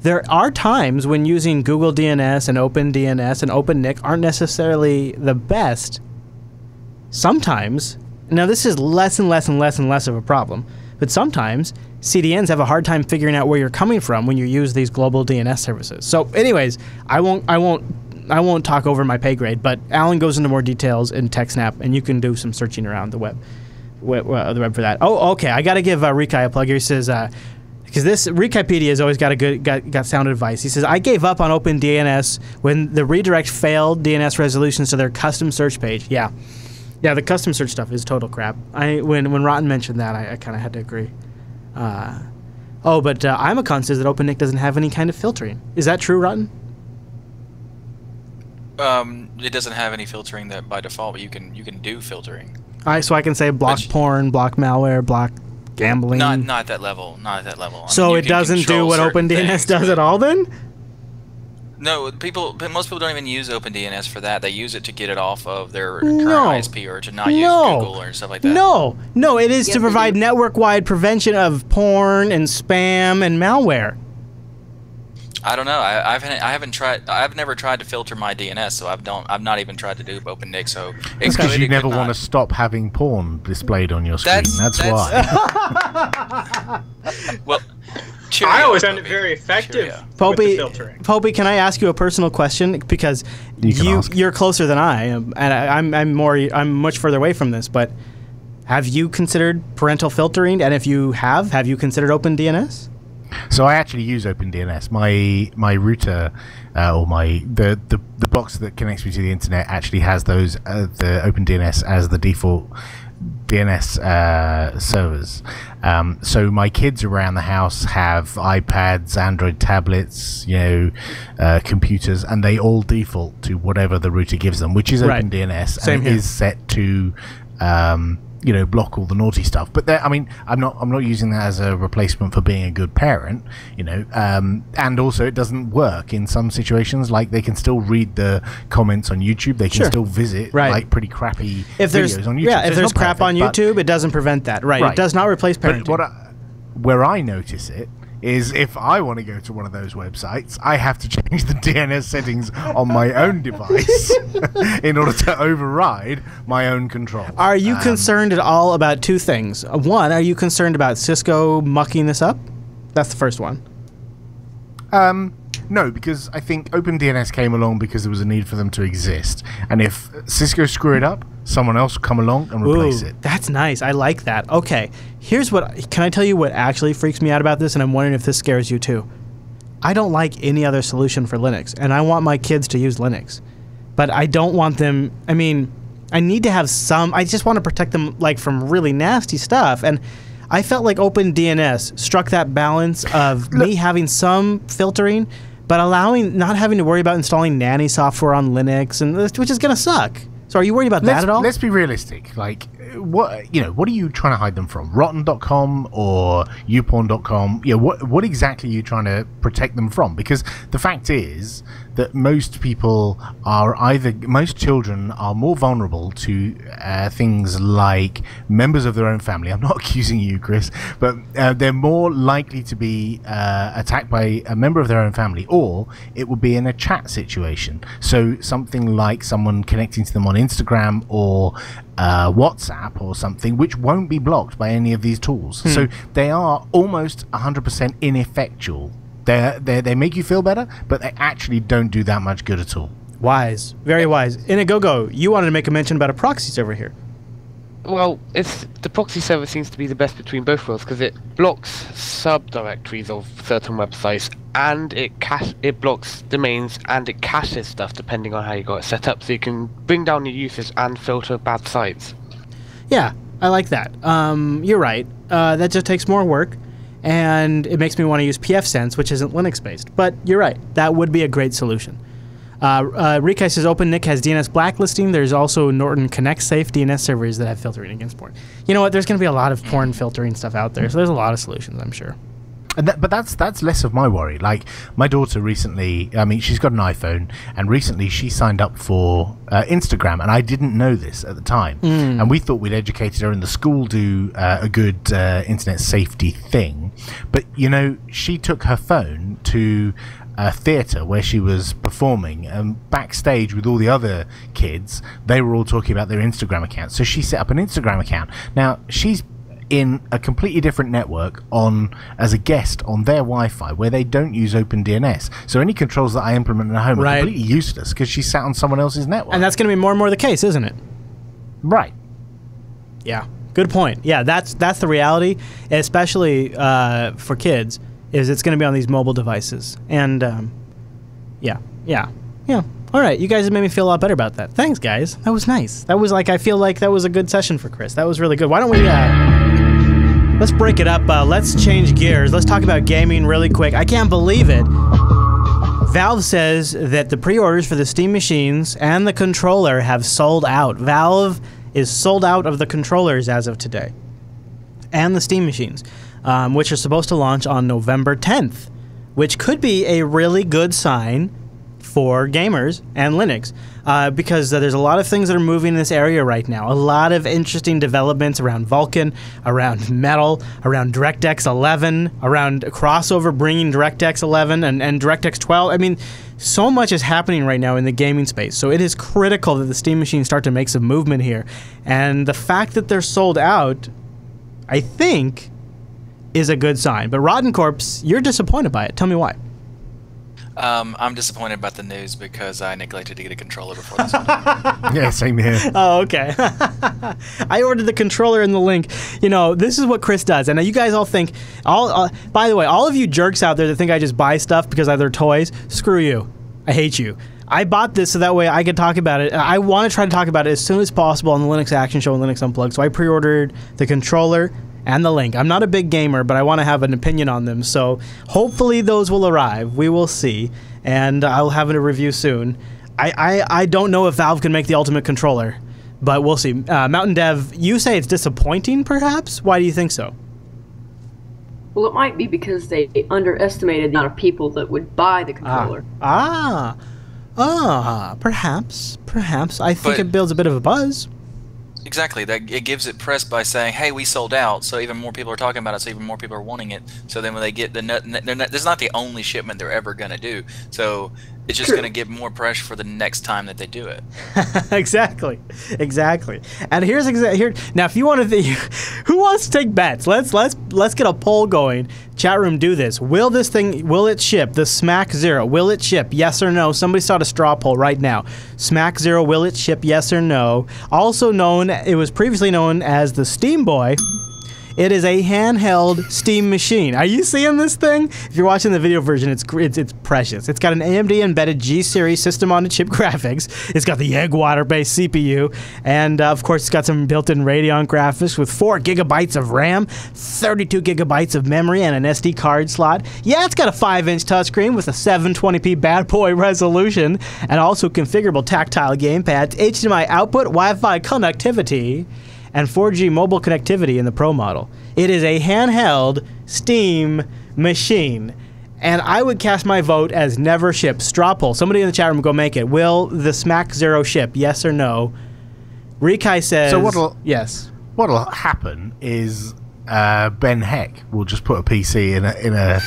There are times when using Google DNS and OpenDNS and OpenNIC aren't necessarily the best. Sometimes, now this is less and less of a problem, but sometimes CDNs have a hard time figuring out where you're coming from when you use these global DNS services. So anyways, I won't talk over my pay grade, but Alan goes into more details in TechSnap, and you can do some searching around the web for that. Oh, okay, I got to give Rikai a plug here. He says, because this Wikipedia has always got sound advice. He says, I gave up on OpenDNS when the redirect failed DNS resolutions to their custom search page. Yeah, the custom search stuff is total crap. When Rotten mentioned that, I kind of had to agree. But Imacon says that OpenNIC doesn't have any kind of filtering. Is that true, Rotten? It doesn't have any filtering that by default, but you can do filtering. All right, so I can say block porn, block malware, block gambling. Not at that level. Not at that level. So it doesn't do what OpenDNS does at all, then? No, most people don't even use OpenDNS for that. They use it to get it off of their current ISP or to not use Google or stuff like that. No, it is to provide network-wide prevention of porn and spam and malware. I don't know. I've never tried to filter my DNS, so I've not even tried to do OpenNIC. So it's because you never want to stop having porn displayed on your screen. That's why. Well, I always found it very effective with the filtering. Popey, can I ask you a personal question? Because you're closer than I am, and I'm much further away from this. But have you considered parental filtering? And if you have you considered OpenDNS? So I actually use OpenDNS. My router or the box that connects me to the internet actually has those the OpenDNS as the default DNS servers. So my kids around the house have iPads, Android tablets, computers, and they all default to whatever the router gives them, which is OpenDNS. Same and here. It is set to block all the naughty stuff. But I'm not using that as a replacement for being a good parent, and also it doesn't work in some situations. Like, they can still read the comments on YouTube, they can still visit like pretty crappy videos on YouTube. Yeah, if So there's it's not crap on perfect, YouTube, it doesn't prevent that. Right. It does not replace parenting. But where I notice it is if I want to go to one of those websites, I have to change the DNS settings on my own device in order to override my own controls. Are you concerned at all about two things? One, are you concerned about Cisco mucking this up? That's the first one. No, because I think OpenDNS came along because there was a need for them to exist. And if Cisco screw it up, someone else will come along and replace it. That's nice. I like that. Okay, can I tell you what actually freaks me out about this? And I'm wondering if this scares you too. I don't like any other solution for Linux, and I want my kids to use Linux. But I don't want them, I need to have some, I just want to protect them from really nasty stuff. And I felt like OpenDNS struck that balance of me having some filtering, but not having to worry about installing nanny software on Linux, which is going to suck. So are you worried about that at all? Let's be realistic. What are you trying to hide them from? Rotten.com or youporn.com? What exactly are you trying to protect them from? Because the fact is that most children are more vulnerable to things like members of their own family. I'm not accusing you, Chris, but they're more likely to be attacked by a member of their own family, or it would be in a chat situation. So something like someone connecting to them on Instagram or WhatsApp or something, which won't be blocked by any of these tools. So they are almost 100% ineffectual. They make you feel better, but they actually don't do that much good at all. Wise. Very wise. Inagogo, you wanted to make a mention about a proxy server here. Well, the proxy server seems to be the best between both worlds, because it blocks subdirectories of certain websites, and it blocks domains, and it caches stuff depending on how you got it set up, so you can bring down your users and filter bad sites. Yeah, I like that. You're right. That just takes more work, and it makes me want to use pfSense, which isn't Linux-based. But you're right. That would be a great solution. Rikai says OpenNIC has DNS blacklisting. There's also Norton Connect Safe DNS servers that have filtering against porn. You know what? There's going to be a lot of porn filtering stuff out there, so there's a lot of solutions, I'm sure. But that's less of my worry. Like, my daughter recently, she's got an iPhone, and recently she signed up for Instagram, and I didn't know this at the time. And we thought we'd educated her, and the school do a good internet safety thing. But, she took her phone to a theatre where she was performing, and backstage with all the other kids, they were all talking about their Instagram accounts. So she set up an Instagram account. Now, she's in a completely different network as a guest on their Wi-Fi, where they don't use OpenDNS. So any controls that I implement at home are completely useless because she sat on someone else's network. And that's going to be more and more the case, isn't it? Right. Yeah. Good point. Yeah, that's the reality, especially for kids, is it's going to be on these mobile devices. And yeah. All right, you guys have made me feel a lot better about that. Thanks, guys. That was nice. That was I feel like that was a good session for Chris. That was really good. Why don't we, let's break it up. Let's change gears. Let's talk about gaming really quick. I can't believe it. Valve says that the pre-orders for the Steam machines and the controller have sold out. Valve is sold out of the controllers as of today. And the Steam machines, which are supposed to launch on November 10th, which could be a really good sign for gamers and Linux, because there's a lot of things that are moving in this area right now. A lot of interesting developments around Vulkan, around Metal, around DirectX 11, around crossover bringing DirectX 11 and DirectX 12. I mean, so much is happening right now in the gaming space. So it is critical that the Steam machines start to make some movement here. And the fact that they're sold out, I think, is a good sign. But Rotten Corpse, you're disappointed by it. Tell me why. I'm disappointed about the news because I neglected to get a controller before this one. Yeah, same here. Oh, okay. I ordered the controller and the link. You know, this is what Chris does. And you guys all think, by the way, all of you jerks out there that think I just buy stuff because they're toys, screw you. I hate you. I bought this so that way I could talk about it. I want to try to talk about it as soon as possible on the Linux Action Show and Linux Unplugged. So I pre-ordered the controller and the link. I'm not a big gamer, but I want to have an opinion on them. So hopefully those will arrive. We will see. And I'll have a review soon. I don't know if Valve can make the ultimate controller, but we'll see. Mountain Dev, you say it's disappointing, perhaps? Why do you think so? Well, it might be because they underestimated the amount of people that would buy the controller. Perhaps. I think it builds a bit of a buzz. Exactly. That it gives it press by saying, "Hey, we sold out," so even more people are talking about it, so even more people are wanting it. So then when they get this is not the only shipment they're ever going to do. So it's just going to give more pressure for the next time that they do it. Exactly. And here's now. If you want to, who wants to take bets? Let's get a poll going. Chat room, do this. Will it ship? The Smack Zero, will it ship? Yes or no? Somebody start a straw poll right now. Smack Zero, will it ship? Yes or no? Also known, it was previously known as the Steam Boy. It is a handheld Steam machine. Are you seeing this thing? If you're watching the video version, it's precious. It's got an AMD embedded G-Series system-on-a-chip graphics. It's got the Eggwater-based CPU, and of course, it's got some built-in Radeon graphics with 4 gigabytes of RAM, 32 gigabytes of memory, and an SD card slot. Yeah, it's got a 5-inch touchscreen with a 720p bad boy resolution, and also configurable tactile gamepads, HDMI output, Wi-Fi connectivity, and 4G mobile connectivity in the Pro model. It is a handheld Steam machine. And I would cast my vote as never ship. Straw poll. Somebody in the chat room go make it. Will the Smack Zero ship? Yes or no? Rikai says yes. What'll happen is Ben Heck will just put a PC in a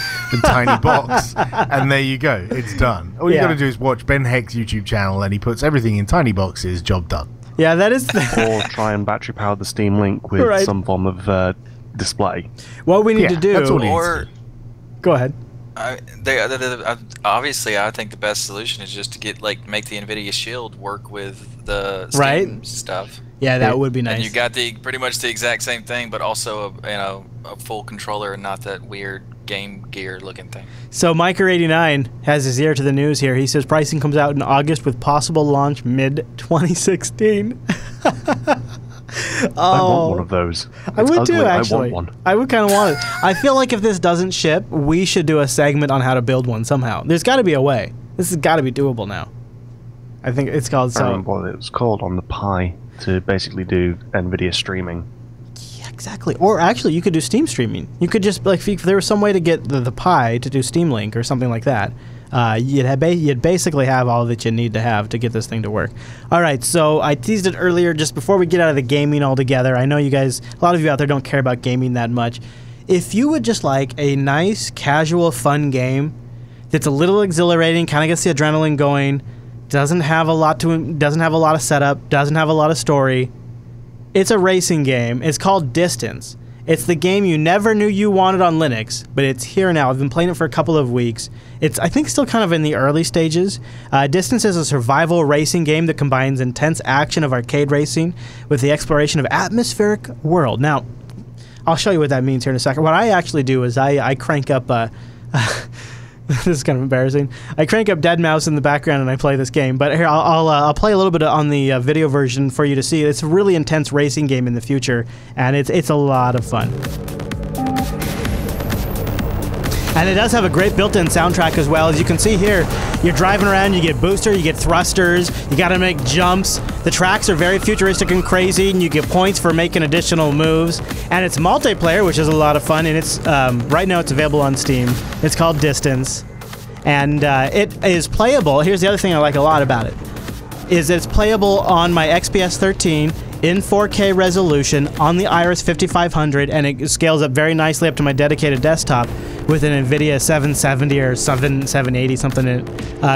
tiny box, and there you go. It's done. All you got to do is watch Ben Heck's YouTube channel, and he puts everything in tiny boxes. Job done. Yeah, that is. Or try and battery power the Steam Link with some form of display. What we need to do. That's all go ahead. Obviously, I think the best solution is just to make the NVIDIA Shield work with the Steam stuff. Yeah, that would be nice. And you got pretty much the exact same thing, but also a full controller and not that weird Game Gear looking thing. So Miker89 has his ear to the news here. He says pricing comes out in August with possible launch mid-2016. I want one of those. I would too, actually. I want one. I would kind of want it. I feel like if this doesn't ship, we should do a segment on how to build one somehow. There's got to be a way. This has got to be doable now. I think it's called. I remember what it was called on the Pi to basically do NVIDIA streaming. Yeah, exactly. Or actually, you could do Steam streaming. You could just if there was some way to get the Pi to do Steam Link or something like that. You'd basically have all that you need to have to get this thing to work. All right, so I teased it earlier just before we get out of the gaming altogether. I know you guys, a lot of you out there don't care about gaming that much. If you would just like a nice, casual, fun game that's a little exhilarating, kind of gets the adrenaline going, doesn't have a lot of setup, doesn't have a lot of story, it's a racing game. It's called Distance. It's the game you never knew you wanted on Linux, but it's here now. I've been playing it for a couple of weeks. It's, I think, still kind of in the early stages. Distance is a survival racing game that combines intense action of arcade racing with the exploration of atmospheric world. Now, I'll show you what that means here in a second. What I actually do is I crank up... this is kind of embarrassing. I crank up Deadmau5 in the background and I play this game. But here, I'll play a little bit on the video version for you to see. It's a really intense racing game in the future, and it's a lot of fun. And it does have a great built-in soundtrack as well. As you can see here, you're driving around, you get booster, you get thrusters, you gotta make jumps. The tracks are very futuristic and crazy, and you get points for making additional moves. And it's multiplayer, which is a lot of fun, and it's right now it's available on Steam. It's called Distance. And it is playable. Here's the other thing I like a lot about it, is it's playable on my XPS 13 in 4K resolution on the Iris 5500, and it scales up very nicely up to my dedicated desktop with an NVIDIA 770 or 780 something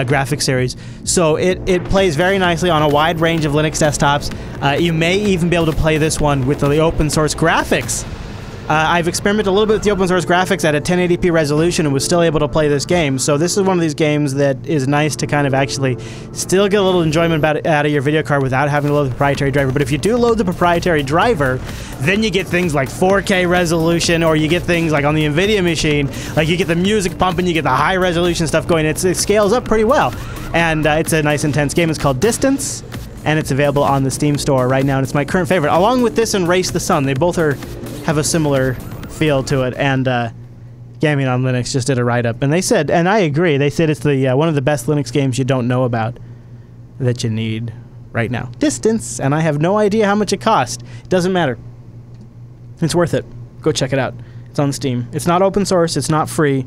graphics series. So it plays very nicely on a wide range of Linux desktops. You may even be able to play this one with the open source graphics I've experimented a little bit with the open source graphics at a 1080p resolution and was still able to play this game. So this is one of these games that is nice to kind of actually still get a little enjoyment out of your video card without having to load the proprietary driver. But if you do load the proprietary driver, then you get things like 4K resolution, or you get things like on the NVIDIA machine, like you get the music pumping, you get the high resolution stuff going. It scales up pretty well. And it's a nice intense game. It's called Distance, and it's available on the Steam store right now, and it's my current favorite, along with this and Race the Sun. They both have a similar feel to it, and Gaming on Linux just did a write-up, and they said, and I agree, they said it's the one of the best Linux games you don't know about that you need right now. Distance, and I have no idea how much it cost. It doesn't matter. It's worth it. Go check it out. It's on Steam. It's not open source. It's not free.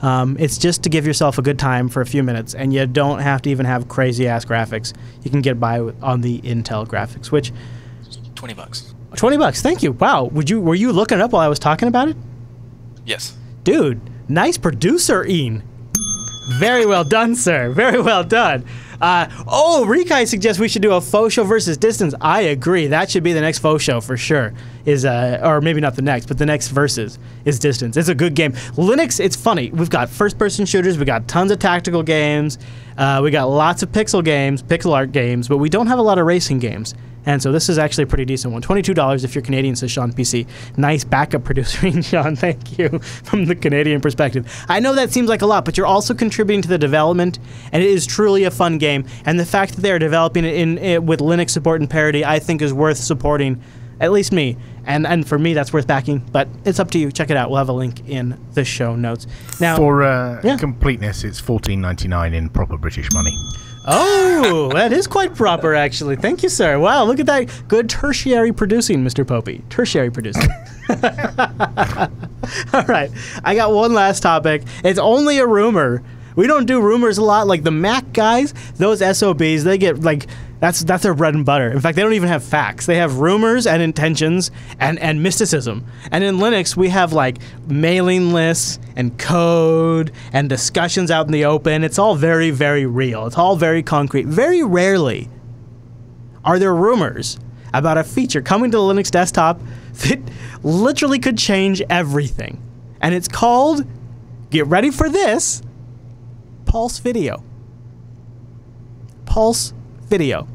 It's just to give yourself a good time for a few minutes, and you don't have to even have crazy-ass graphics. You can get by on the Intel graphics, which... $20. 20 bucks, thank you. Wow, were you looking it up while I was talking about it? Yes. Dude, nice producer, Ian. Very well done, sir. Very well done. Rikai suggests we should do a faux show versus Distance. I agree. That should be the next faux show for sure. Or maybe not the next, but the next versus is Distance. It's a good game. Linux, it's funny. We've got first-person shooters. We got tons of tactical games. We got lots of pixel art games, but we don't have a lot of racing games. And so this is actually a pretty decent one. $22 if you're Canadian, says Sean PC. Nice backup producer, Sean. Thank you from the Canadian perspective. I know that seems like a lot, but you're also contributing to the development, and it is truly a fun game. And the fact that they're developing it with Linux support and parity, I think is worth supporting, at least me. And for me, that's worth backing. But it's up to you. Check it out. We'll have a link in the show notes. Now, for completeness, it's $14.99 in proper British money. Oh, that is quite proper, actually. Thank you, sir. Wow, look at that. Good tertiary producing, Mr. Popey. Tertiary producing. All right. I got one last topic. It's only a rumor. We don't do rumors a lot. Like the Mac guys, those SOBs, they get like... That's their bread and butter. In fact, they don't even have facts. They have rumors and intentions and mysticism. And in Linux, we have like mailing lists and code and discussions out in the open. It's all very, very real. It's all very concrete. Very rarely are there rumors about a feature coming to the Linux desktop that literally could change everything. And it's called, get ready for this, Pulse Video. Pulse Video.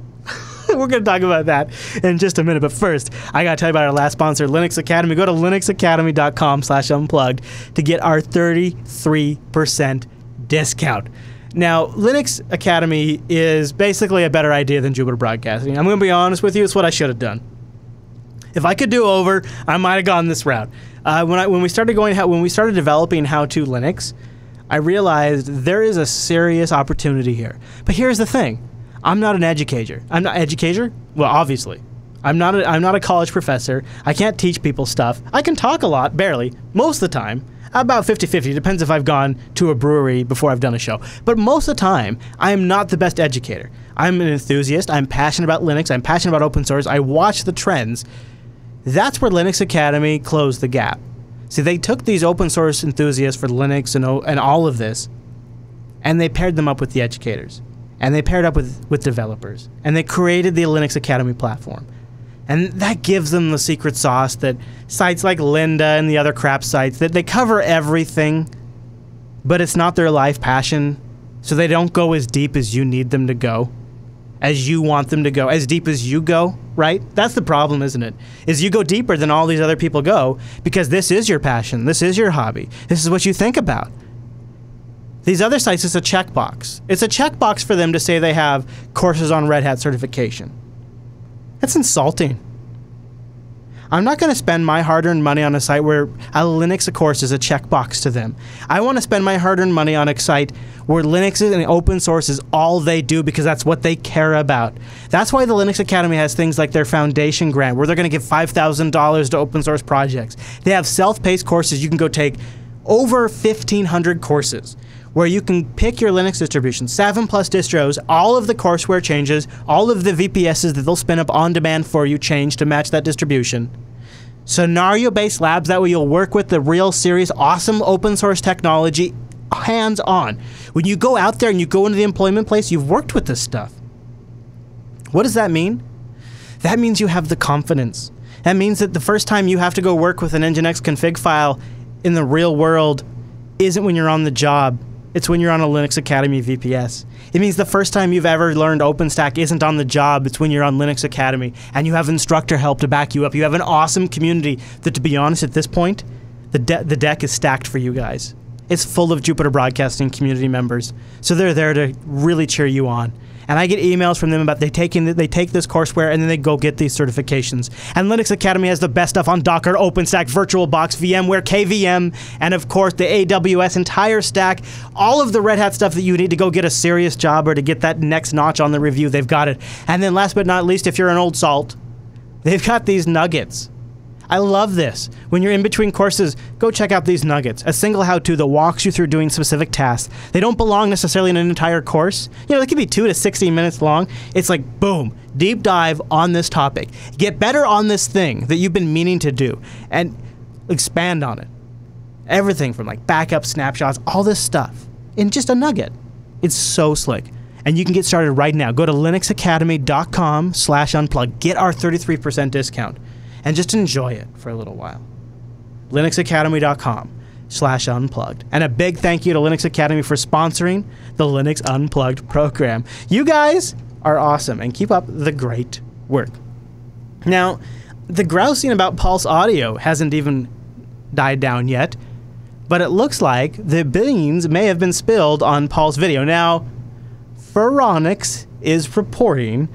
We're going to talk about that in just a minute, but first, I got to tell you about our last sponsor, Linux Academy. Go to linuxacademy.com/unplugged to get our 33% discount. Now, Linux Academy is basically a better idea than Jupiter Broadcasting. I'm going to be honest with you, it's what I should have done. If I could do over, I might have gone this route. When we started developing How-To Linux, I realized there is a serious opportunity here. But here's the thing. I'm not an educator. I'm not educator? Well, obviously. I'm not a college professor. I can't teach people stuff. I can talk a lot, barely, most of the time. About 50-50. Depends if I've gone to a brewery before I've done a show. But most of the time, I am not the best educator. I'm an enthusiast. I'm passionate about Linux. I'm passionate about open source. I watch the trends. That's where Linux Academy closed the gap. See, they took these open source enthusiasts for Linux and all of this, and they paired them up with the educators. And they paired up with developers. And they created the Linux Academy platform. And that gives them the secret sauce that sites like Lynda and the other crap sites, that they cover everything, but it's not their life passion, so they don't go as deep as you need them to go, as you want them to go, as deep as you go, right? That's the problem, isn't it? Is you go deeper than all these other people go, because this is your passion, this is your hobby, this is what you think about. These other sites, it's a checkbox. It's a checkbox for them to say they have courses on Red Hat certification. That's insulting. I'm not going to spend my hard-earned money on a site where a Linux course is a checkbox to them. I want to spend my hard-earned money on a site where Linux and open source is all they do because that's what they care about. That's why the Linux Academy has things like their foundation grant, where they're going to give $5,000 to open source projects. They have self-paced courses. You can go take over 1,500 courses, where you can pick your Linux distribution, 7+ distros, all of the courseware changes, all of the VPSs that they'll spin up on demand for you change to match that distribution. Scenario-based labs, that way you'll work with the real serious, awesome open source technology hands-on. When you go out there and you go into the employment place, you've worked with this stuff. What does that mean? That means you have the confidence. That means that the first time you have to go work with an Nginx config file in the real world isn't when you're on the job. It's when you're on a Linux Academy VPS. It means the first time you've ever learned OpenStack isn't on the job. It's when you're on Linux Academy and you have instructor help to back you up. You have an awesome community that, to be honest, at this point, the deck is stacked for you guys. It's full of Jupiter Broadcasting community members. So they're there to really cheer you on. And I get emails from them about they take this courseware and then they go get these certifications. And Linux Academy has the best stuff on Docker, OpenStack, VirtualBox, VMware, KVM, and of course the AWS entire stack. All of the Red Hat stuff that you need to go get a serious job or to get that next notch on the review, they've got it. And then last but not least, if you're an old salt, they've got these nuggets. I love this. When you're in between courses, go check out these nuggets. A single how-to that walks you through doing specific tasks. They don't belong necessarily in an entire course. You know, they could be 2 to 16 minutes long. It's like, boom, deep dive on this topic. Get better on this thing that you've been meaning to do and expand on it. Everything from like backup snapshots, all this stuff in just a nugget. It's so slick. And you can get started right now. Go to linuxacademy.com/unplugged. Get our 33% discount. And just enjoy it for a little while. linuxacademy.com/unplugged. And a big thank you to Linux Academy for sponsoring the Linux Unplugged program. You guys are awesome and keep up the great work. Now, the grousing about PulseAudio hasn't even died down yet, but it looks like the beans may have been spilled on Pulse Video. Now, Phoronix is reporting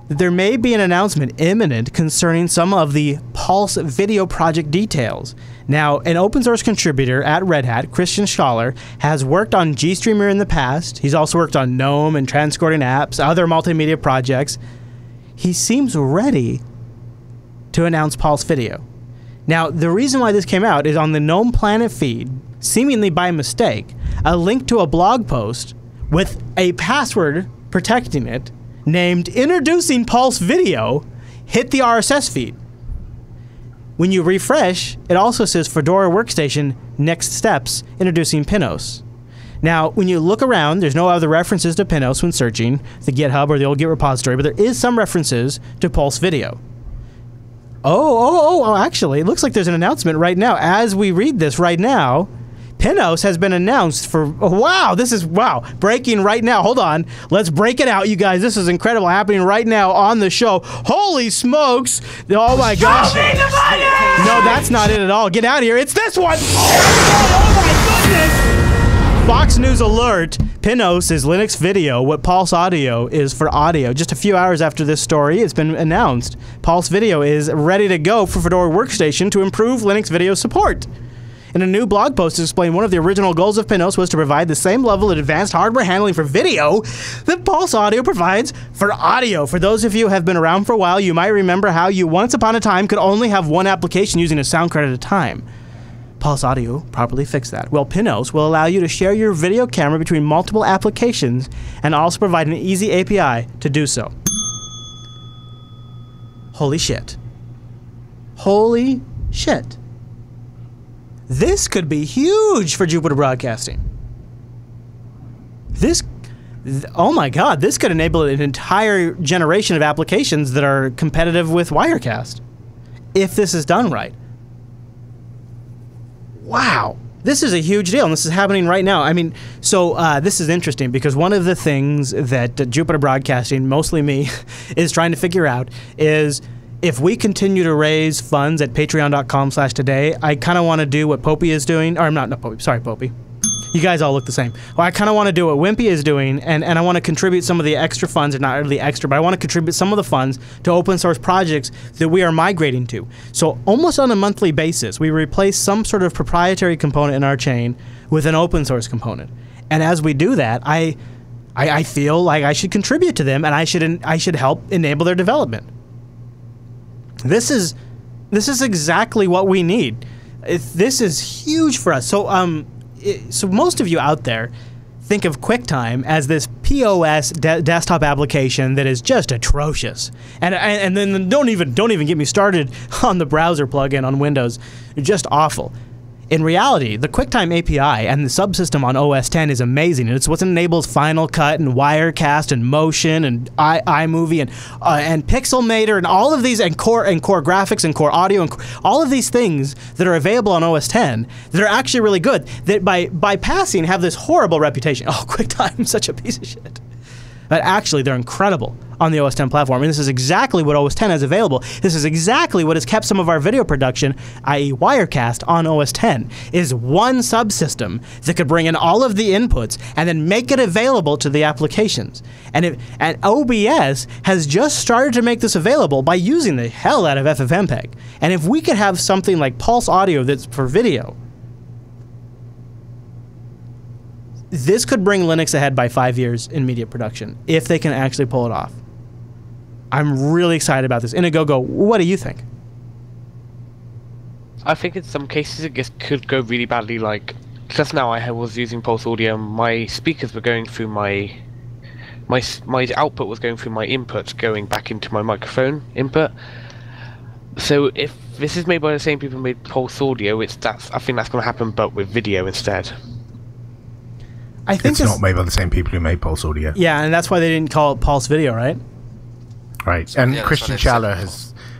there may be an announcement imminent concerning some of the Pulse Video project details. Now, an open source contributor at Red Hat, Christian Schaller, has worked on GStreamer in the past. He's also worked on GNOME and transcoding apps, other multimedia projects. He seems ready to announce Pulse Video. Now, the reason why this came out is on the GNOME Planet feed, seemingly by mistake, a link to a blog post with a password protecting it named Introducing Pulse Video hit the RSS feed. When you refresh, it also says Fedora Workstation Next Steps Introducing Pinos. Now, when you look around, there's no other references to Pinos when searching the GitHub or the old Git repository, but there is some references to Pulse Video. Oh, actually, it looks like there's an announcement right now. As we read this right now, Pinos has been announced for, wow, this is, wow, breaking right now. Hold on. Let's break it out, you guys. This is incredible happening right now on the show. Holy smokes. Oh, my gosh. No, that's not it at all. Get out of here. It's this one. Oh, my goodness. Fox News alert. Pinos is Linux Video What PulseAudio is for audio. Just a few hours after this story, it's been announced. Pulse Video is ready to go for Fedora Workstation to improve Linux video support. In a new blog post to explain, one of the original goals of Pinos was to provide the same level of advanced hardware handling for video that PulseAudio provides for audio. For those of you who have been around for a while, you might remember how you once upon a time could only have one application using a sound card at a time. PulseAudio properly fixed that. Well, Pinos will allow you to share your video camera between multiple applications and also provide an easy API to do so. Holy shit. Holy shit. This could be huge for Jupiter Broadcasting. Oh my god, this could enable an entire generation of applications that are competitive with Wirecast, if this is done right. Wow, this is a huge deal, and this is happening right now. I mean, so this is interesting because one of the things that Jupiter Broadcasting, mostly me, is trying to figure out is, if we continue to raise funds at patreon.com/today, I kind of want to do what Popey is doing, or not Popey, sorry Popey. You guys all look the same. Well, I kind of want to do what Wimpy is doing, and I want to contribute some of the extra funds, or not really extra, but I want to contribute some of the funds to open source projects that we are migrating to. So almost on a monthly basis, we replace some sort of proprietary component in our chain with an open source component. And as we do that, I feel like I should contribute to them, and I should help enable their development. This is exactly what we need. This is huge for us. So so most of you out there think of QuickTime as this POS desktop application that is just atrocious. And then don't even get me started on the browser plugin on Windows. Just awful. In reality, the QuickTime API and the subsystem on OS X is amazing. It's what enables Final Cut and Wirecast and Motion and iMovie and Pixelmator and all of these, and core graphics and core audio and all of these things that are available on OS X that are actually really good, that by passing have this horrible reputation. Oh, QuickTime, such a piece of shit. But actually, they're incredible on the OS X platform, and this is exactly what OS X has available. This is exactly what has kept some of our video production, i.e. Wirecast, on OS X, is one subsystem that could bring in all of the inputs and then make it available to the applications. And OBS has just started to make this available by using the hell out of FFmpeg. And if we could have something like PulseAudio that's for video, this could bring Linux ahead by 5 years in media production, if they can actually pull it off. I'm really excited about this. Inigo, what do you think? I think in some cases it just could go really badly. Like, just now I was using PulseAudio, my speakers were going through my output was going through my input, going back into my microphone input. So if this is made by the same people who made PulseAudio, I think that's going to happen, but with video instead. I think it's not made by the same people who made PulseAudio. Yeah, and that's why they didn't call it Pulse Video, right? Right, and Christian Schaller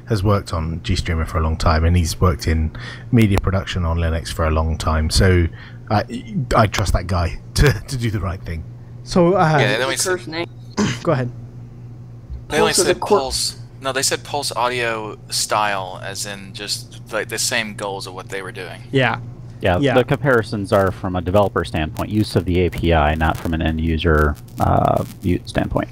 has worked on GStreamer for a long time, and he's worked in media production on Linux for a long time. So I trust that guy to do the right thing. So go ahead. They only said Pulse. No, they said PulseAudio style, as in just like the same goals of what they were doing. Yeah. Yeah, the comparisons are from a developer standpoint, use of the API, not from an end user standpoint.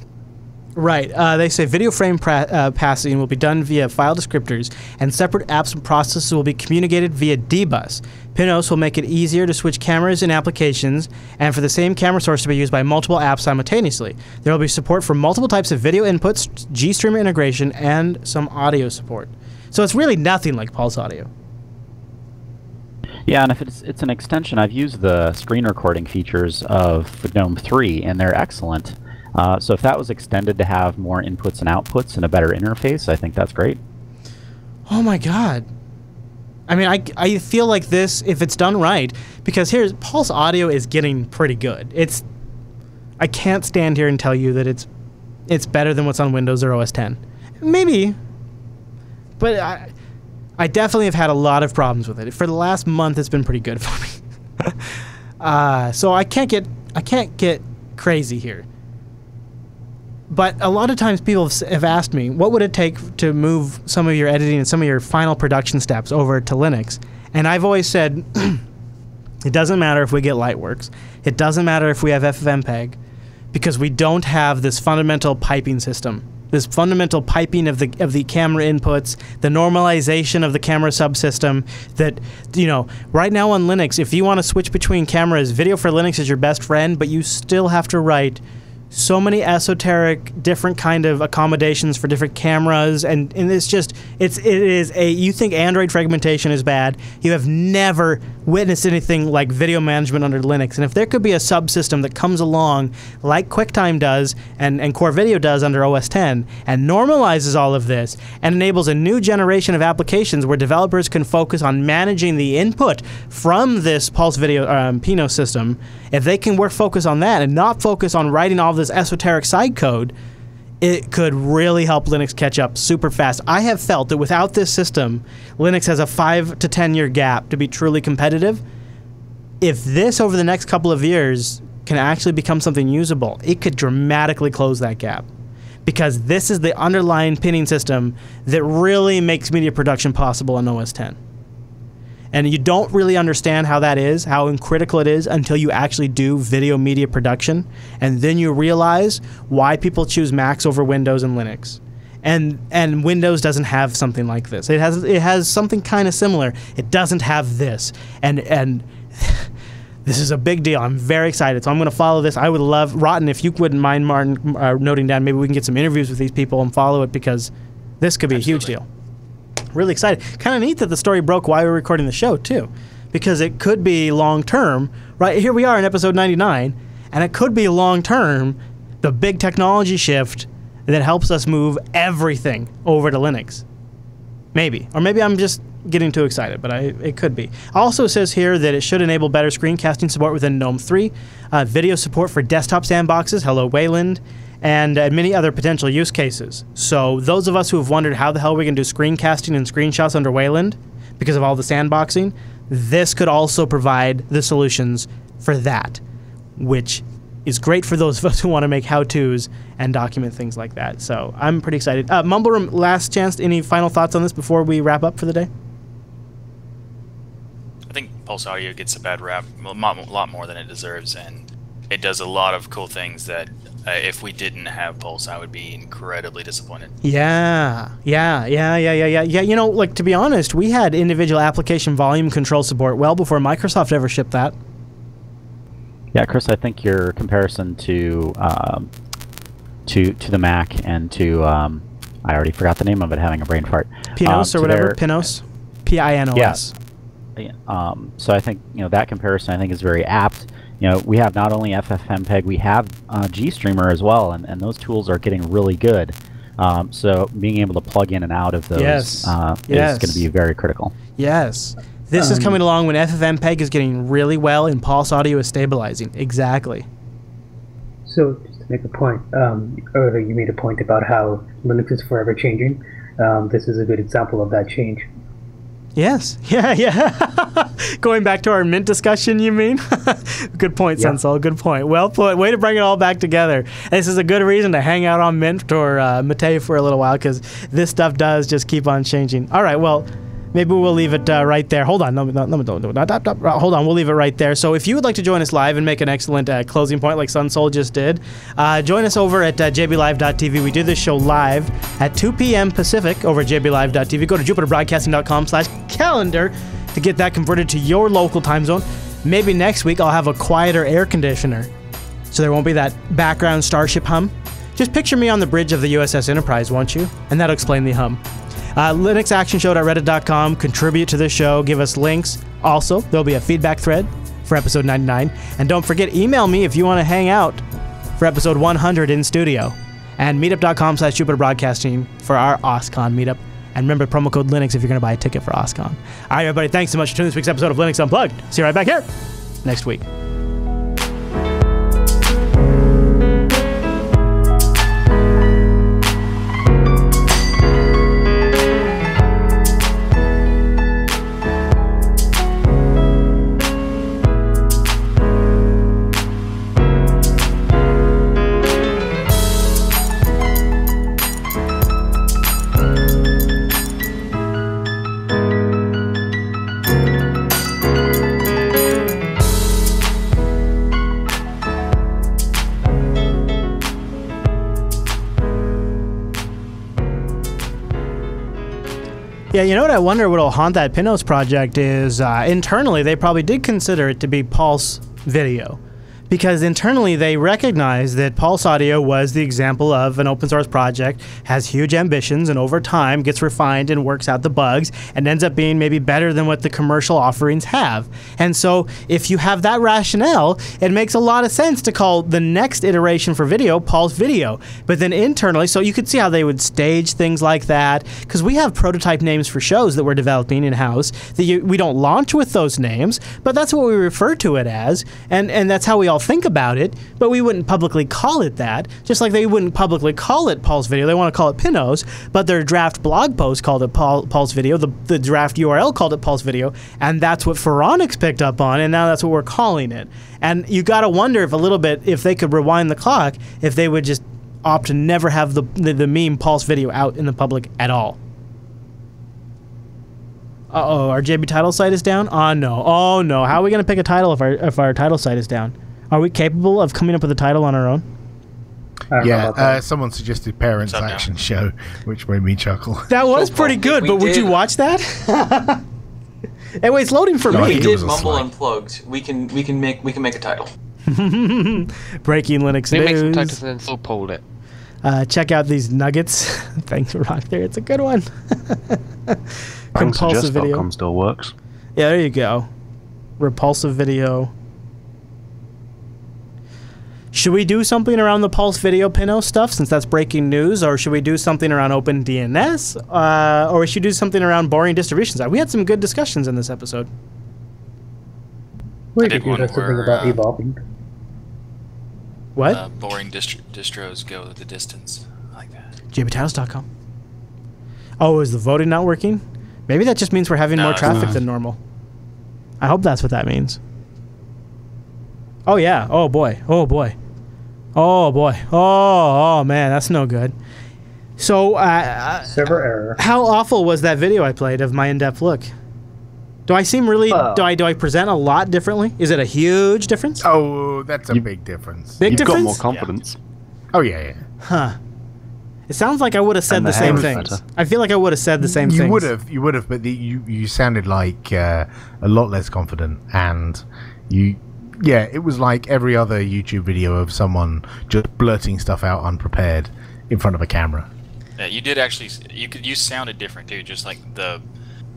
Right. They say video frame passing will be done via file descriptors, and separate apps and processes will be communicated via dbus. Pinos will make it easier to switch cameras and applications, and for the same camera source to be used by multiple apps simultaneously. There will be support for multiple types of video inputs, GStreamer integration, and some audio support. So it's really nothing like PulseAudio. Yeah, and if it's an extension, I've used the screen recording features of the GNOME 3, and they're excellent. So if that was extended to have more inputs and outputs and a better interface, I think that's great. Oh my god. I mean, I feel like this, if it's done right, because here's, PulseAudio is getting pretty good. I can't stand here and tell you that it's better than what's on Windows or OS X. Maybe, but I definitely have had a lot of problems with it. For the last month, it's been pretty good for me. So I can't get crazy here. But a lot of times people have asked me, what would it take to move some of your editing and some of your final production steps over to Linux? And I've always said, it doesn't matter if we get Lightworks. It doesn't matter if we have FFmpeg, because we don't have this fundamental piping system. This fundamental piping of the camera inputs, the normalization of the camera subsystem, that, you know, right now on Linux, if you want to switch between cameras, Video for Linux is your best friend, but you still have to write so many esoteric, different kind of accommodations for different cameras, and it's just, you think Android fragmentation is bad, you have never witnessed anything like video management under Linux. And if there could be a subsystem that comes along like QuickTime does and Core Video does under OS X and normalizes all of this and enables a new generation of applications where developers can focus on managing the input from this Pulse Video Pinos system, if they can focus on that and not focus on writing all this esoteric side code, it could really help Linux catch up super fast. I have felt that without this system, Linux has a 5 to 10 year gap to be truly competitive. If this over the next couple of years can actually become something usable, it could dramatically close that gap. Because this is the underlying pinning system that really makes media production possible in OS X. And you don't really understand how that is, how critical it is, until you actually do video media production. And then you realize why people choose Macs over Windows and Linux. And Windows doesn't have something like this. It has something kind of similar. It doesn't have this. And this is a big deal. I'm very excited. So I'm going to follow this. I would love, Rotten, if you wouldn't mind, Martin, noting down, maybe we can get some interviews with these people and follow it, because this could be a huge deal. Really excited. Kind of neat that the story broke while we were recording the show, too, because it could be long-term. Right here we are in episode 99, and it could be long-term the big technology shift that helps us move everything over to Linux. Maybe. Or maybe I'm just getting too excited, but it could be. Also says here that it should enable better screencasting support within GNOME 3, video support for desktop sandboxes, hello Wayland, and many other potential use cases. So those of us who have wondered how the hell we can do screencasting and screenshots under Wayland because of all the sandboxing, this could also provide the solutions for that, which is great for those of us who want to make how-tos and document things like that. So I'm pretty excited. Mumble Room, last chance. Any final thoughts on this before we wrap up for the day? I think PulseAudio gets a bad rap, a lot more than it deserves, and it does a lot of cool things that if we didn't have Pulse, I would be incredibly disappointed. Yeah. You know, like, to be honest, we had individual application volume control support well before Microsoft ever shipped that. Yeah, Chris, I think your comparison to the Mac and to I already forgot the name of it, having a brain fart. Pinos or whatever. Pinos. Pinos. Yeah. So I think, you know, that comparison I think is very apt. You know, we have not only FFmpeg, we have GStreamer as well, and those tools are getting really good. So being able to plug in and out of those is going to be very critical. Yes. This is coming along when FFmpeg is getting really well and PulseAudio is stabilizing. Exactly. So, just to make a point, earlier you made a point about how Linux is forever changing. This is a good example of that change. Yes. Yeah. Going back to our Mint discussion, you mean? Good point, yeah. Sensol. Good point. Well put. Way to bring it all back together. This is a good reason to hang out on Mint or Mate for a little while, because this stuff does just keep on changing. All right, well, maybe we'll leave it right there. Hold on. Hold on. We'll leave it right there. So if you would like to join us live and make an excellent closing point like Sunsol just did, join us over at jblive.tv. We do this show live at 2 p.m. Pacific over at jblive.tv. Go to jupiterbroadcasting.com/calendar to get that converted to your local time zone. Maybe next week I'll have a quieter air conditioner, so there won't be that background Starship hum. Just picture me on the bridge of the USS Enterprise, won't you? And that'll explain the hum. linuxactionshow.reddit.com. Contribute to the show. Give us links. Also, there'll be a feedback thread for episode 99. And don't forget, email me if you want to hang out for episode 100 in studio. And meetup.com/JupiterBroadcasting for our OSCON meetup. And remember, promo code Linux if you're going to buy a ticket for OSCON. All right, everybody, thanks so much for tuning in this week's episode of Linux Unplugged. See you right back here next week. Yeah, you know what I wonder what'll haunt that Pinos project is internally they probably did consider it to be Pulse Video, because internally they recognize that PulseAudio was the example of an open source project, has huge ambitions, and over time gets refined and works out the bugs and ends up being maybe better than what the commercial offerings have. And so if you have that rationale, it makes a lot of sense to call the next iteration for video Pulse Video. But then internally, so you could see how they would stage things like that, because we have prototype names for shows that we're developing in-house that we don't launch with those names, but that's what we refer to it as, and that's how we all think about it, but we wouldn't publicly call it that, just like they wouldn't publicly call it Pulse Video. They want to call it Pinos, but their draft blog post called it Pulse Video, the draft URL called it Pulse Video, and that's what Phoronix picked up on, and now that's what we're calling it. And you got to wonder if a little bit, if they could rewind the clock, if they would just opt to never have the meme Pulse Video out in the public at all. Uh-oh, our JB title site is down? Oh no. How are we going to pick a title if our title site is down? Are we capable of coming up with a title on our own? Yeah, someone suggested Parents Action Show, which made me chuckle. That was pretty good, but would you watch that? Anyway, it's loading for me. We did Mumble Unplugged. We can make a title. Breaking Linux news. Make some titles and then still poll it. Check out these nuggets. Thanks for Rock there. It's a good one. Compulsive video. Still works. Yeah, there you go. Repulsive video. Should we do something around the Pulse Video Pinos stuff, since that's breaking news, or should we do something around OpenDNS, or we should do something around boring distributions? We had some good discussions in this episode. We could do something about evolving. What? Boring distros go the distance. I like that. JBTitles.com. Oh, is the voting not working? Maybe that just means we're having more traffic than normal. I hope that's what that means. Oh, yeah. Oh, boy. Oh, boy. Oh, boy. Oh, man. That's no good. So, server error. How awful was that video I played of my in-depth look? Do I seem really... Do I present a lot differently? Is it a huge difference? Oh, that's a big difference. Big difference? You've got more confidence. Yeah. Oh, yeah. Huh. It sounds like I would have said the same things. I feel like I would have said the same things. You would have, but you sounded like a lot less confident, and yeah, it was like every other YouTube video of someone just blurting stuff out unprepared in front of a camera. Yeah, you did actually. You sounded different too, just like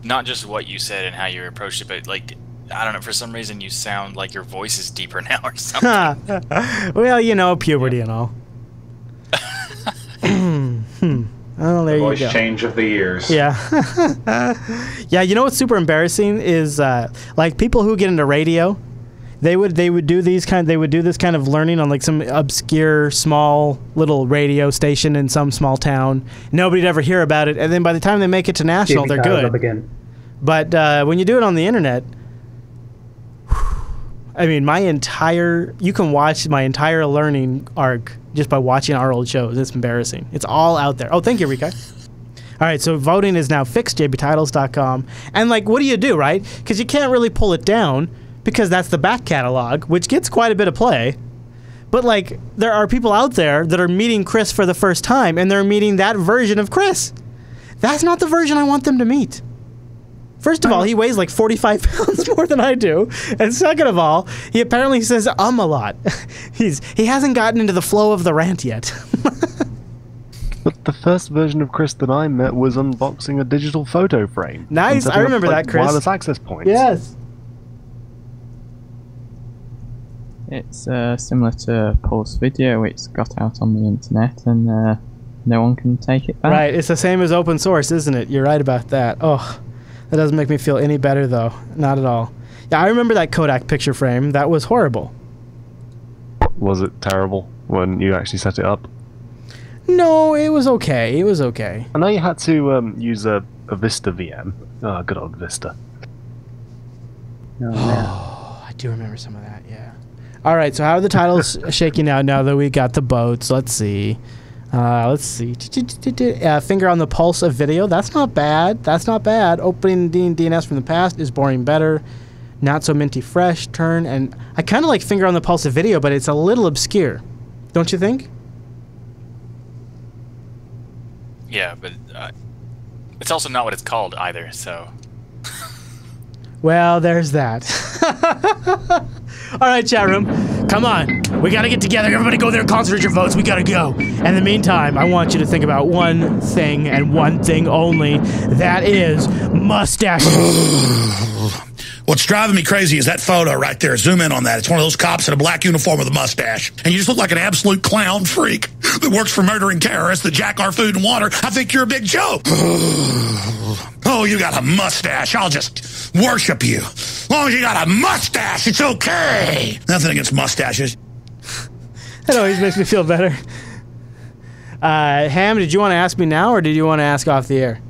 not just what you said and how you approached it, but like, I don't know, for some reason you sound like your voice is deeper now or something. Well, you know, puberty and all. Oh, there you go. Voice change of the years. Yeah. Yeah, you know what's super embarrassing is like people who get into radio, they would do this kind of learning on like some obscure small little radio station in some small town. Nobody'd ever hear about it, and then by the time they make it to national, they're good. But when you do it on the internet, I mean, you can watch my entire learning arc just by watching our old shows. It's embarrassing. It's all out there. Oh, thank you, Rika. All right, so voting is now fixed, jbtitles.com. And, like, what do you do, right? Because you can't really pull it down because that's the back catalog, which gets quite a bit of play. But, like, there are people out there that are meeting Chris for the first time, and they're meeting that version of Chris. That's not the version I want them to meet. First of all, he weighs like 45 pounds more than I do. And second of all, he apparently says a lot. He hasn't gotten into the flow of the rant yet. But the first version of Chris that I met was unboxing a digital photo frame. Nice, I remember that, Chris. Wireless access points. Yes. It's similar to Pulse Video. It's got out on the internet and no one can take it back. Right, it's the same as open source, isn't it? You're right about that. Oh. That doesn't make me feel any better, though. Not at all. Yeah, I remember that Kodak picture frame. That was horrible. Was it terrible when you actually set it up? No, it was okay. It was okay. I know you had to use a Vista VM. Oh, good old Vista. Oh, I do remember some of that, yeah. All right, so how are the titles shaking out now that we got the boats? Let's see. Finger on the pulse of video. That's not bad. That's not bad. Opening DNS from the past is boring better. Not so minty fresh. Turn. And I kind of like finger on the pulse of video, but it's a little obscure. Don't you think? Yeah, but it's also not what it's called either, so... Well, there's that. All right, chat room. Come on. We got to get together. Everybody go there and concentrate your votes. We got to go. In the meantime, I want you to think about one thing and one thing only. That is mustaches. What's driving me crazy is that photo right there. Zoom in on that. It's one of those cops in a black uniform with a mustache. And you just look like an absolute clown freak that works for murdering terrorists that jack our food and water. I think you're a big joke. Oh, you got a mustache. I'll just worship you. As long as you got a mustache, it's okay. Nothing against mustaches. That always makes me feel better. Ham, did you want to ask me now, or did you want to ask off the air?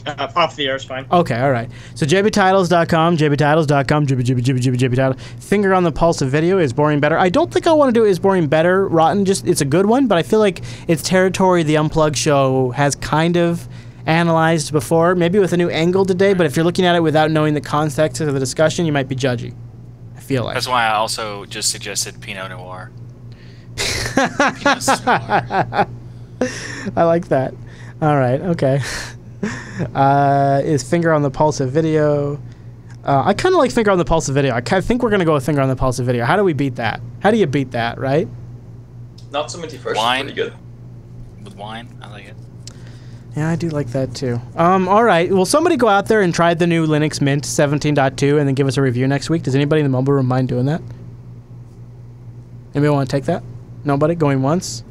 Off the air is fine. Okay, all right. So jbtitles.com, jbtitles.com, Finger on the pulse of video is boring better. I don't think I want to do is boring better, rotten. Just it's a good one, but I feel like it's territory the Unplugged show has kind of analyzed before, maybe with a new angle today. But if you're looking at it without knowing the context of the discussion, you might be judgy. I feel like that's why I also just suggested Pinot Noir. Pinot Noir. I like that. All right. Okay. Is finger on the pulse of video. I kind of like finger on the pulse of video. I think we're going to go with finger on the pulse of video. How do we beat that? How do you beat that, right? Not so minty fresh. Wine. Pretty good. With wine, I like it. Yeah, I do like that too. All right. Will somebody go out there and try the new Linux Mint 17.2 and then give us a review next week? Does anybody in the mobile room mind doing that? Anybody want to take that? Nobody? Going once?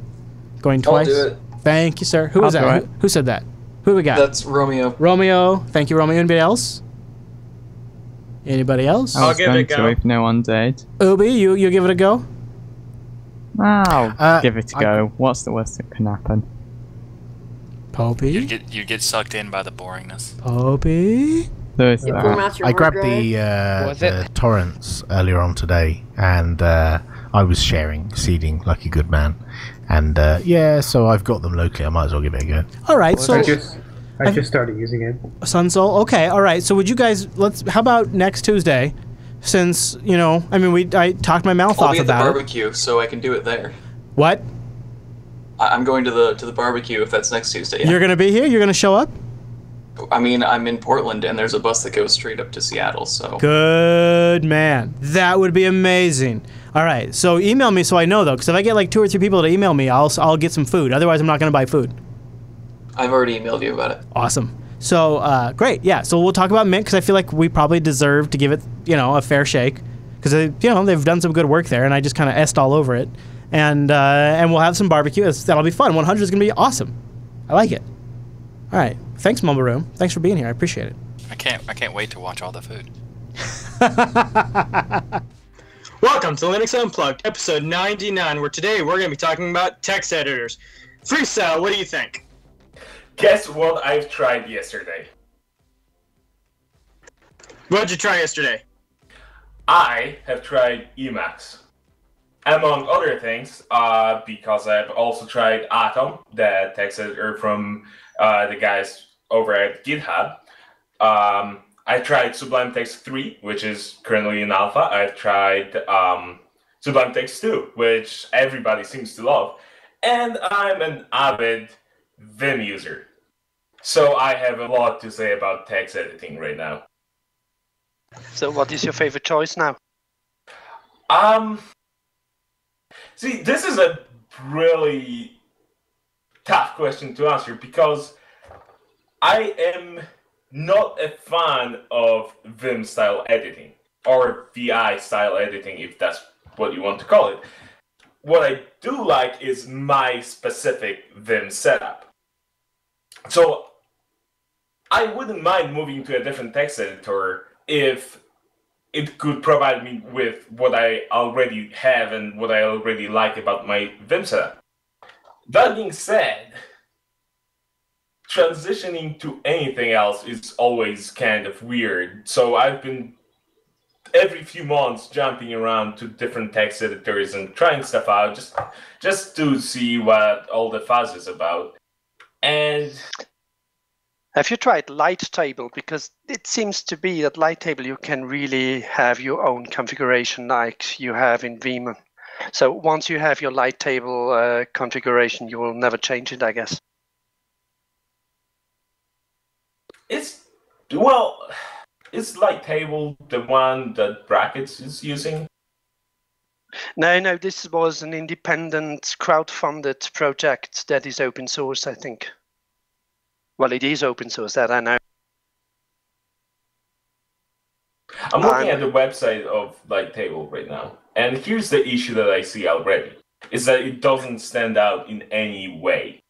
Going twice? I'll do it. Thank you, sir. Who was that? Who said that? Who we got? That's Romeo. Romeo. Thank you, Romeo. Anybody else? Anybody else? I'll give it a go. If no one did. Ubi, you give it a go? I'll give it a go. What's the worst that can happen? Popey? You get sucked in by the boringness. Popey? I grabbed the torrents earlier on today, and I was seeding like a good man. And so I've got them locally. I might as well give it a go. All right, so I just started using it. Sunsoul. Okay, all right. So would you guys how about next Tuesday? Since I talked my mouth I'll off be at the about it. barbecue, so I can do it there. What? I'm going to the barbecue if that's next Tuesday. Yeah. You're gonna be here. You're gonna show up. I mean, I'm in Portland, and there's a bus that goes straight up to Seattle. So Good man. That would be amazing. All right. So email me so I know though, because if I get like 2 or 3 people to email me, I'll get some food. Otherwise, I'm not gonna buy food. I've already emailed you about it. Awesome. So great. Yeah. So we'll talk about Mint because I feel like we probably deserve to give it a fair shake because they've done some good work there, and I just kind of est all over it. And we'll have some barbecue. That'll be fun. 100 is gonna be awesome. I like it. All right. Thanks, Mumble Room. Thanks for being here. I appreciate it. I can't wait to watch all the food. Welcome to Linux Unplugged, episode 99, where today we're going to be talking about text editors. Freestyle, what do you think? Guess what I've tried yesterday? What did you try yesterday? I have tried Emacs. Among other things, because I've also tried Atom, the text editor from the guys over at GitHub. I tried Sublime Text 3, which is currently in alpha. I've tried Sublime Text 2, which everybody seems to love. And I'm an avid Vim user. So I have a lot to say about text editing right now. So what is your favorite choice now? See, this is a really tough question to answer because I am not a fan of Vim style editing or VI style editing, if that's what you want to call it. What I do like is my specific Vim setup. So I wouldn't mind moving to a different text editor if it could provide me with what I already have and what I already like about my Vim setup. That being said, transitioning to anything else is always kind of weird. So I've been every few months jumping around to different text editors and trying stuff out just to see what all the fuss is about. And have you tried Lighttable? Because it seems to be that Lighttable you can really have your own configuration like you have in Vim. So once you have your Lighttable configuration, you will never change it, I guess. Is Lighttable the one that Brackets is using? No, this was an independent crowd-funded project that is open source, I think. Well, it is open source, that I know. I'm looking at the website of Lighttable right now, and here's the issue that I see already, is that it doesn't stand out in any way.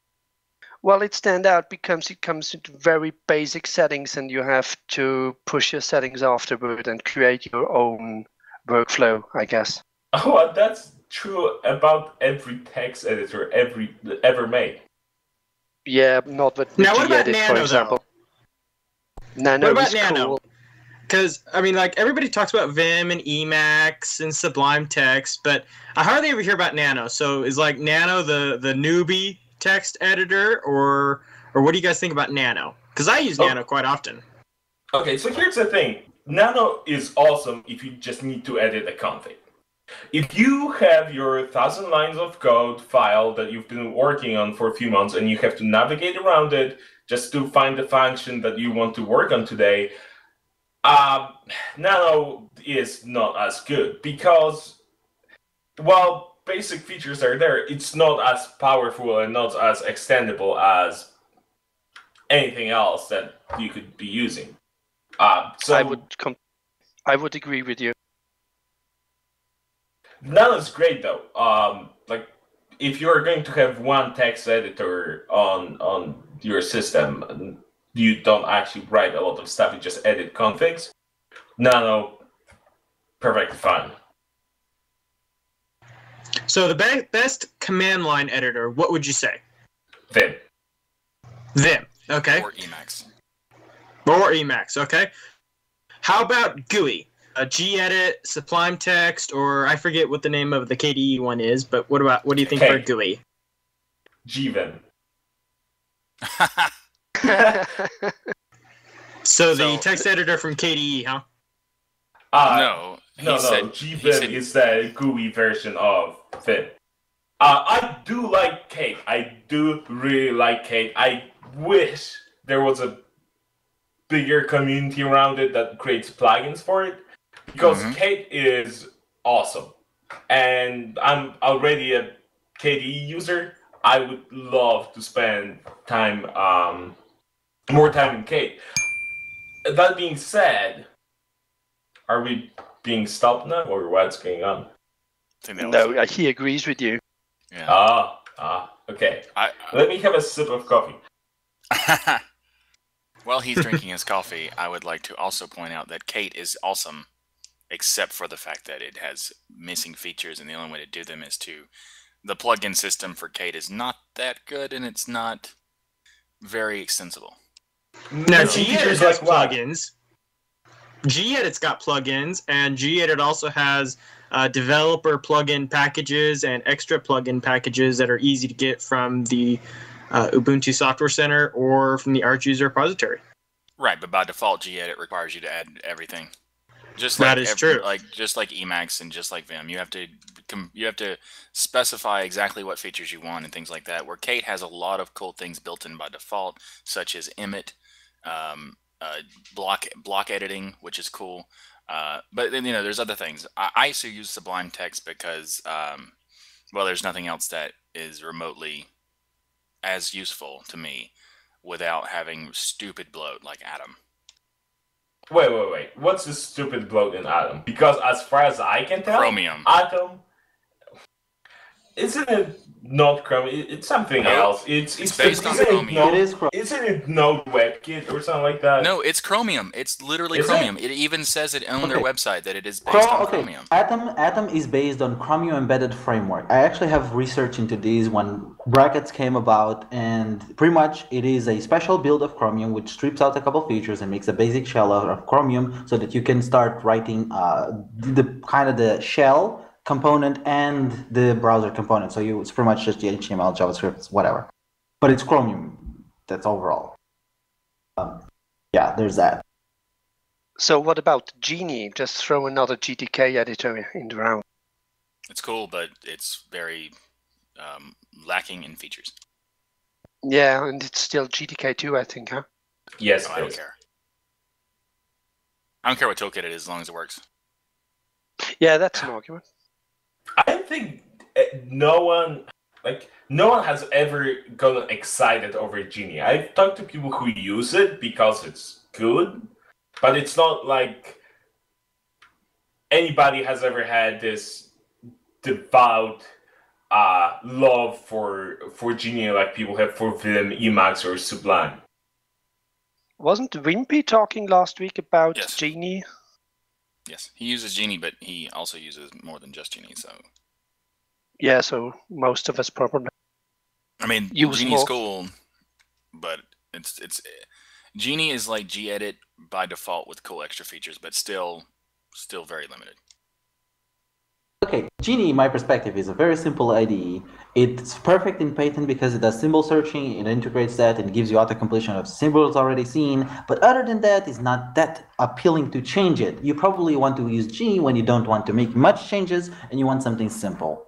Well, it stands out because it comes with very basic settings, and you have to push your settings afterward and create your own workflow, I guess. Oh, well, that's true about every text editor ever made. Yeah, not with now, what about Gedit, Nano, for example. Nano what about is Nano? cool. Because, I mean, like, everybody talks about Vim and Emacs and Sublime Text, but I hardly ever hear about Nano. So is, like, Nano the newbie text editor, or what do you guys think about Nano? Because I use Nano quite often. Okay, so here's the thing. Nano is awesome if you just need to edit a config. If you have your 1,000 lines of code file that you've been working on for a few months and you have to navigate around it just to find the function that you want to work on today, Nano is not as good because, while basic features are there, it's not as powerful and not as extendable as anything else that you could be using. So I would agree with you. Nano's great though. Like if you're going to have one text editor on your system, you don't actually write a lot of stuff. You just edit configs. Nano, perfectly fine. So the best command line editor, what would you say? Vim. Vim, okay. Or Emacs. Or Emacs, okay. How about GUI? Gedit, Sublime Text, or I forget what the name of the KDE one is, but what do you think for GUI? Gvim. So the text editor from KDE, huh? No. Gvim is the GUI version of Vim. I do like Kate. I do really like Kate. I wish there was a bigger community around it that creates plugins for it, because Kate is awesome. And I'm already a KDE user. I would love to spend time, more time in Kate. That being said, are we being stopped now, or what's going on? No, he agrees with you. Yeah. Okay. Let me have a sip of coffee. While he's drinking his coffee, I would like to also point out that Kate is awesome, except for the fact that it has missing features, and the only way to do them is to... The plugin system for Kate is not that good, and it's not very extensible. Now, Gedit has plugins. Gedit's got plugins, and Gedit also has developer plugin packages and extra plugin packages that are easy to get from the Ubuntu Software Center or from the Arch User Repository. Right, but by default, Gedit requires you to add everything. Just that is true. Just like Emacs and just like Vim, you have to specify exactly what features you want and things like that. Where Kate has a lot of cool things built in by default, such as emit, block editing, which is cool. But then there's other things. I also use Sublime Text because well, there's nothing else that is remotely as useful to me without having stupid bloat like Atom. Wait. What's the stupid bloat in Atom? Because as far as I can tell, Chromium. Atom, isn't it not Chromium? It's something else. It's based on Chromium. Isn't it Node WebKit or something like that? No, it's Chromium. It's literally Chromium. It even says it on their website that it is based on Chromium. Atom is based on Chromium embedded framework. I actually have research into these when brackets came about, and pretty much it is a special build of Chromium which strips out a couple features and makes a basic shell out of Chromium so that you can start writing the shell component and the browser component. So it's pretty much just the HTML, JavaScript, whatever. But it's Chromium. That's overall. Yeah, there's that. So what about Genie? Just throw another GTK editor in the round. It's cool, but it's very lacking in features. Yeah, and it's still GTK2, I think, huh? Yes, no, I don't care. I don't care what toolkit it is as long as it works. Yeah, that's an argument. I think no one has ever gotten excited over Genie. I've talked to people who use it because it's good, but it's not like anybody has ever had this devout love for Genie like people have for Vim, Emacs, or Sublime. Wasn't Wimpy talking last week about Genie? Yes, he uses Genie, but he also uses more than just Genie, so... Yeah, so most of us probably... I mean, Genie's cool, but it's Genie is like gedit by default with cool extra features, but still very limited. Okay, Genie, in my perspective, is a very simple IDE. It's perfect in Python because it does symbol searching, it integrates that, and gives you auto-completion of symbols already seen. But other than that, it's not that appealing to change it. You probably want to use Genie when you don't want to make much changes and you want something simple.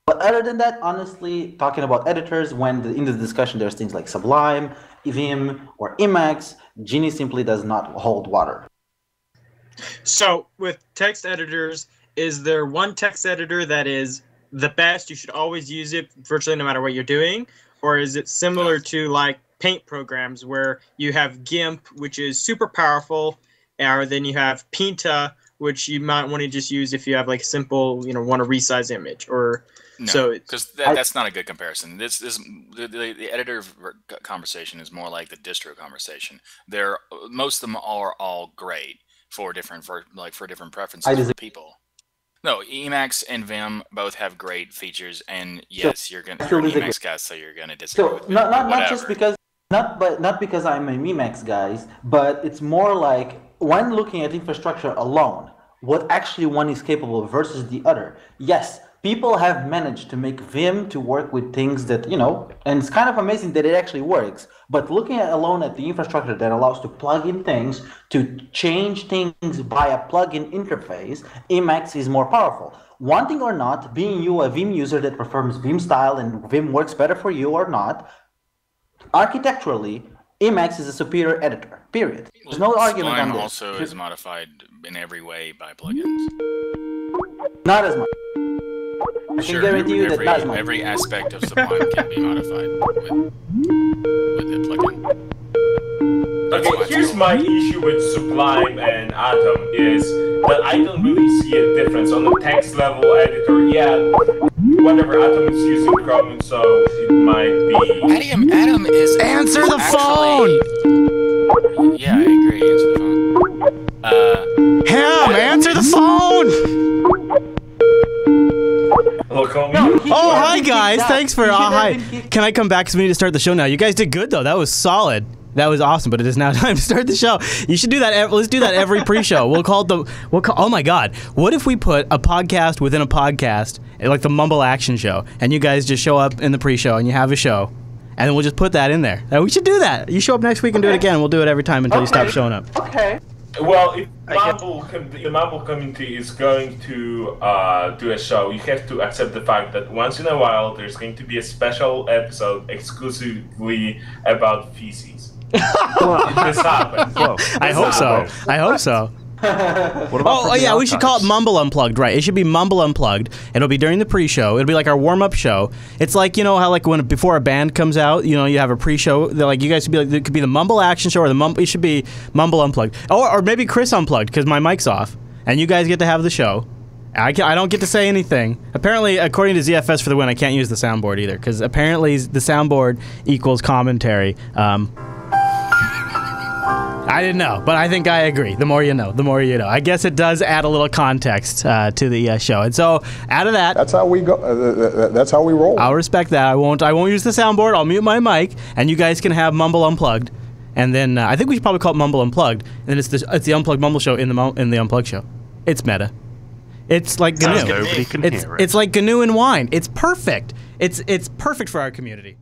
But other than that, honestly, talking about editors, in the discussion there's things like Sublime, Vim, or Emacs, Genie simply does not hold water. So, with text editors, is there one text editor that is the best? You should always use it virtually no matter what you're doing? Or is it similar to like paint programs where you have GIMP, which is super powerful, or then you have Pinta, which you might want to just use if you have like a simple, want to resize image or. No, because that's not a good comparison. The editor conversation is more like the distro conversation. Most of them are all great for different preferences for people. No, Emacs and Vim both have great features, and yes, you're an Emacs guy, so you're gonna disagree with me. Not just because not because I'm a Emacs guy, but it's more like when looking at infrastructure alone, what actually one is capable of versus the other. Yes. People have managed to make Vim to work with things that, and it's kind of amazing that it actually works. But looking alone at the infrastructure that allows to plug in things, to change things via plugin interface, Emacs is more powerful. Wanting or not, being you a Vim user that prefers Vim style and Vim works better for you or not, architecturally, Emacs is a superior editor, period. There's no argument on this. Sublime also is modified in every way by plugins. Not as much. I can guarantee you that every aspect of Sublime can be modified with the plugin. Okay, here's my issue with Sublime and Atom is that I don't really see a difference on the text level editor. Yeah, whatever, Atom is using Chrome, so it might be. Atom is answer the phone. Yeah, I agree. Answer the phone. Answer the phone. Oh, hi guys! Thanks for hi. Can I come back because we need to start the show now? You guys did good though. That was solid. That was awesome. But it is now time to start the show. You should do that. Let's do that every pre-show. We'll call it oh my God! What if we put a podcast within a podcast, like the Mumble Action Show, and you guys just show up in the pre-show and you have a show, and then we'll just put that in there. We should do that. You show up next week and do it again. We'll do it every time until you stop showing up. Okay. Well, if the Mumble community is going to do a show, you have to accept the fact that once in a while there's going to be a special episode exclusively about feces. This happens. I hope so. I hope so. Yeah, we should call it Mumble Unplugged, right? It should be Mumble Unplugged. It'll be during the pre-show. It'll be like our warm-up show. It's like, how like before a band comes out, you have a pre-show. Like you guys could be like, it could be the Mumble Action Show or it should be Mumble Unplugged. Or maybe Chris Unplugged because my mic's off. And you guys get to have the show. I don't get to say anything. Apparently, according to ZFS for the win, I can't use the soundboard either because apparently the soundboard equals commentary. I didn't know, but I think I agree. The more you know, the more you know. I guess it does add a little context to the show. And so, out of that, that's how we go. That's how we roll. I'll respect that. I won't use the soundboard. I'll mute my mic, and you guys can have Mumble Unplugged. And then I think we should probably call it Mumble Unplugged. And then it's the Unplugged Mumble show in the Unplugged show. It's meta. It's like GNU. It's like GNU and wine. It's perfect. It's perfect for our community.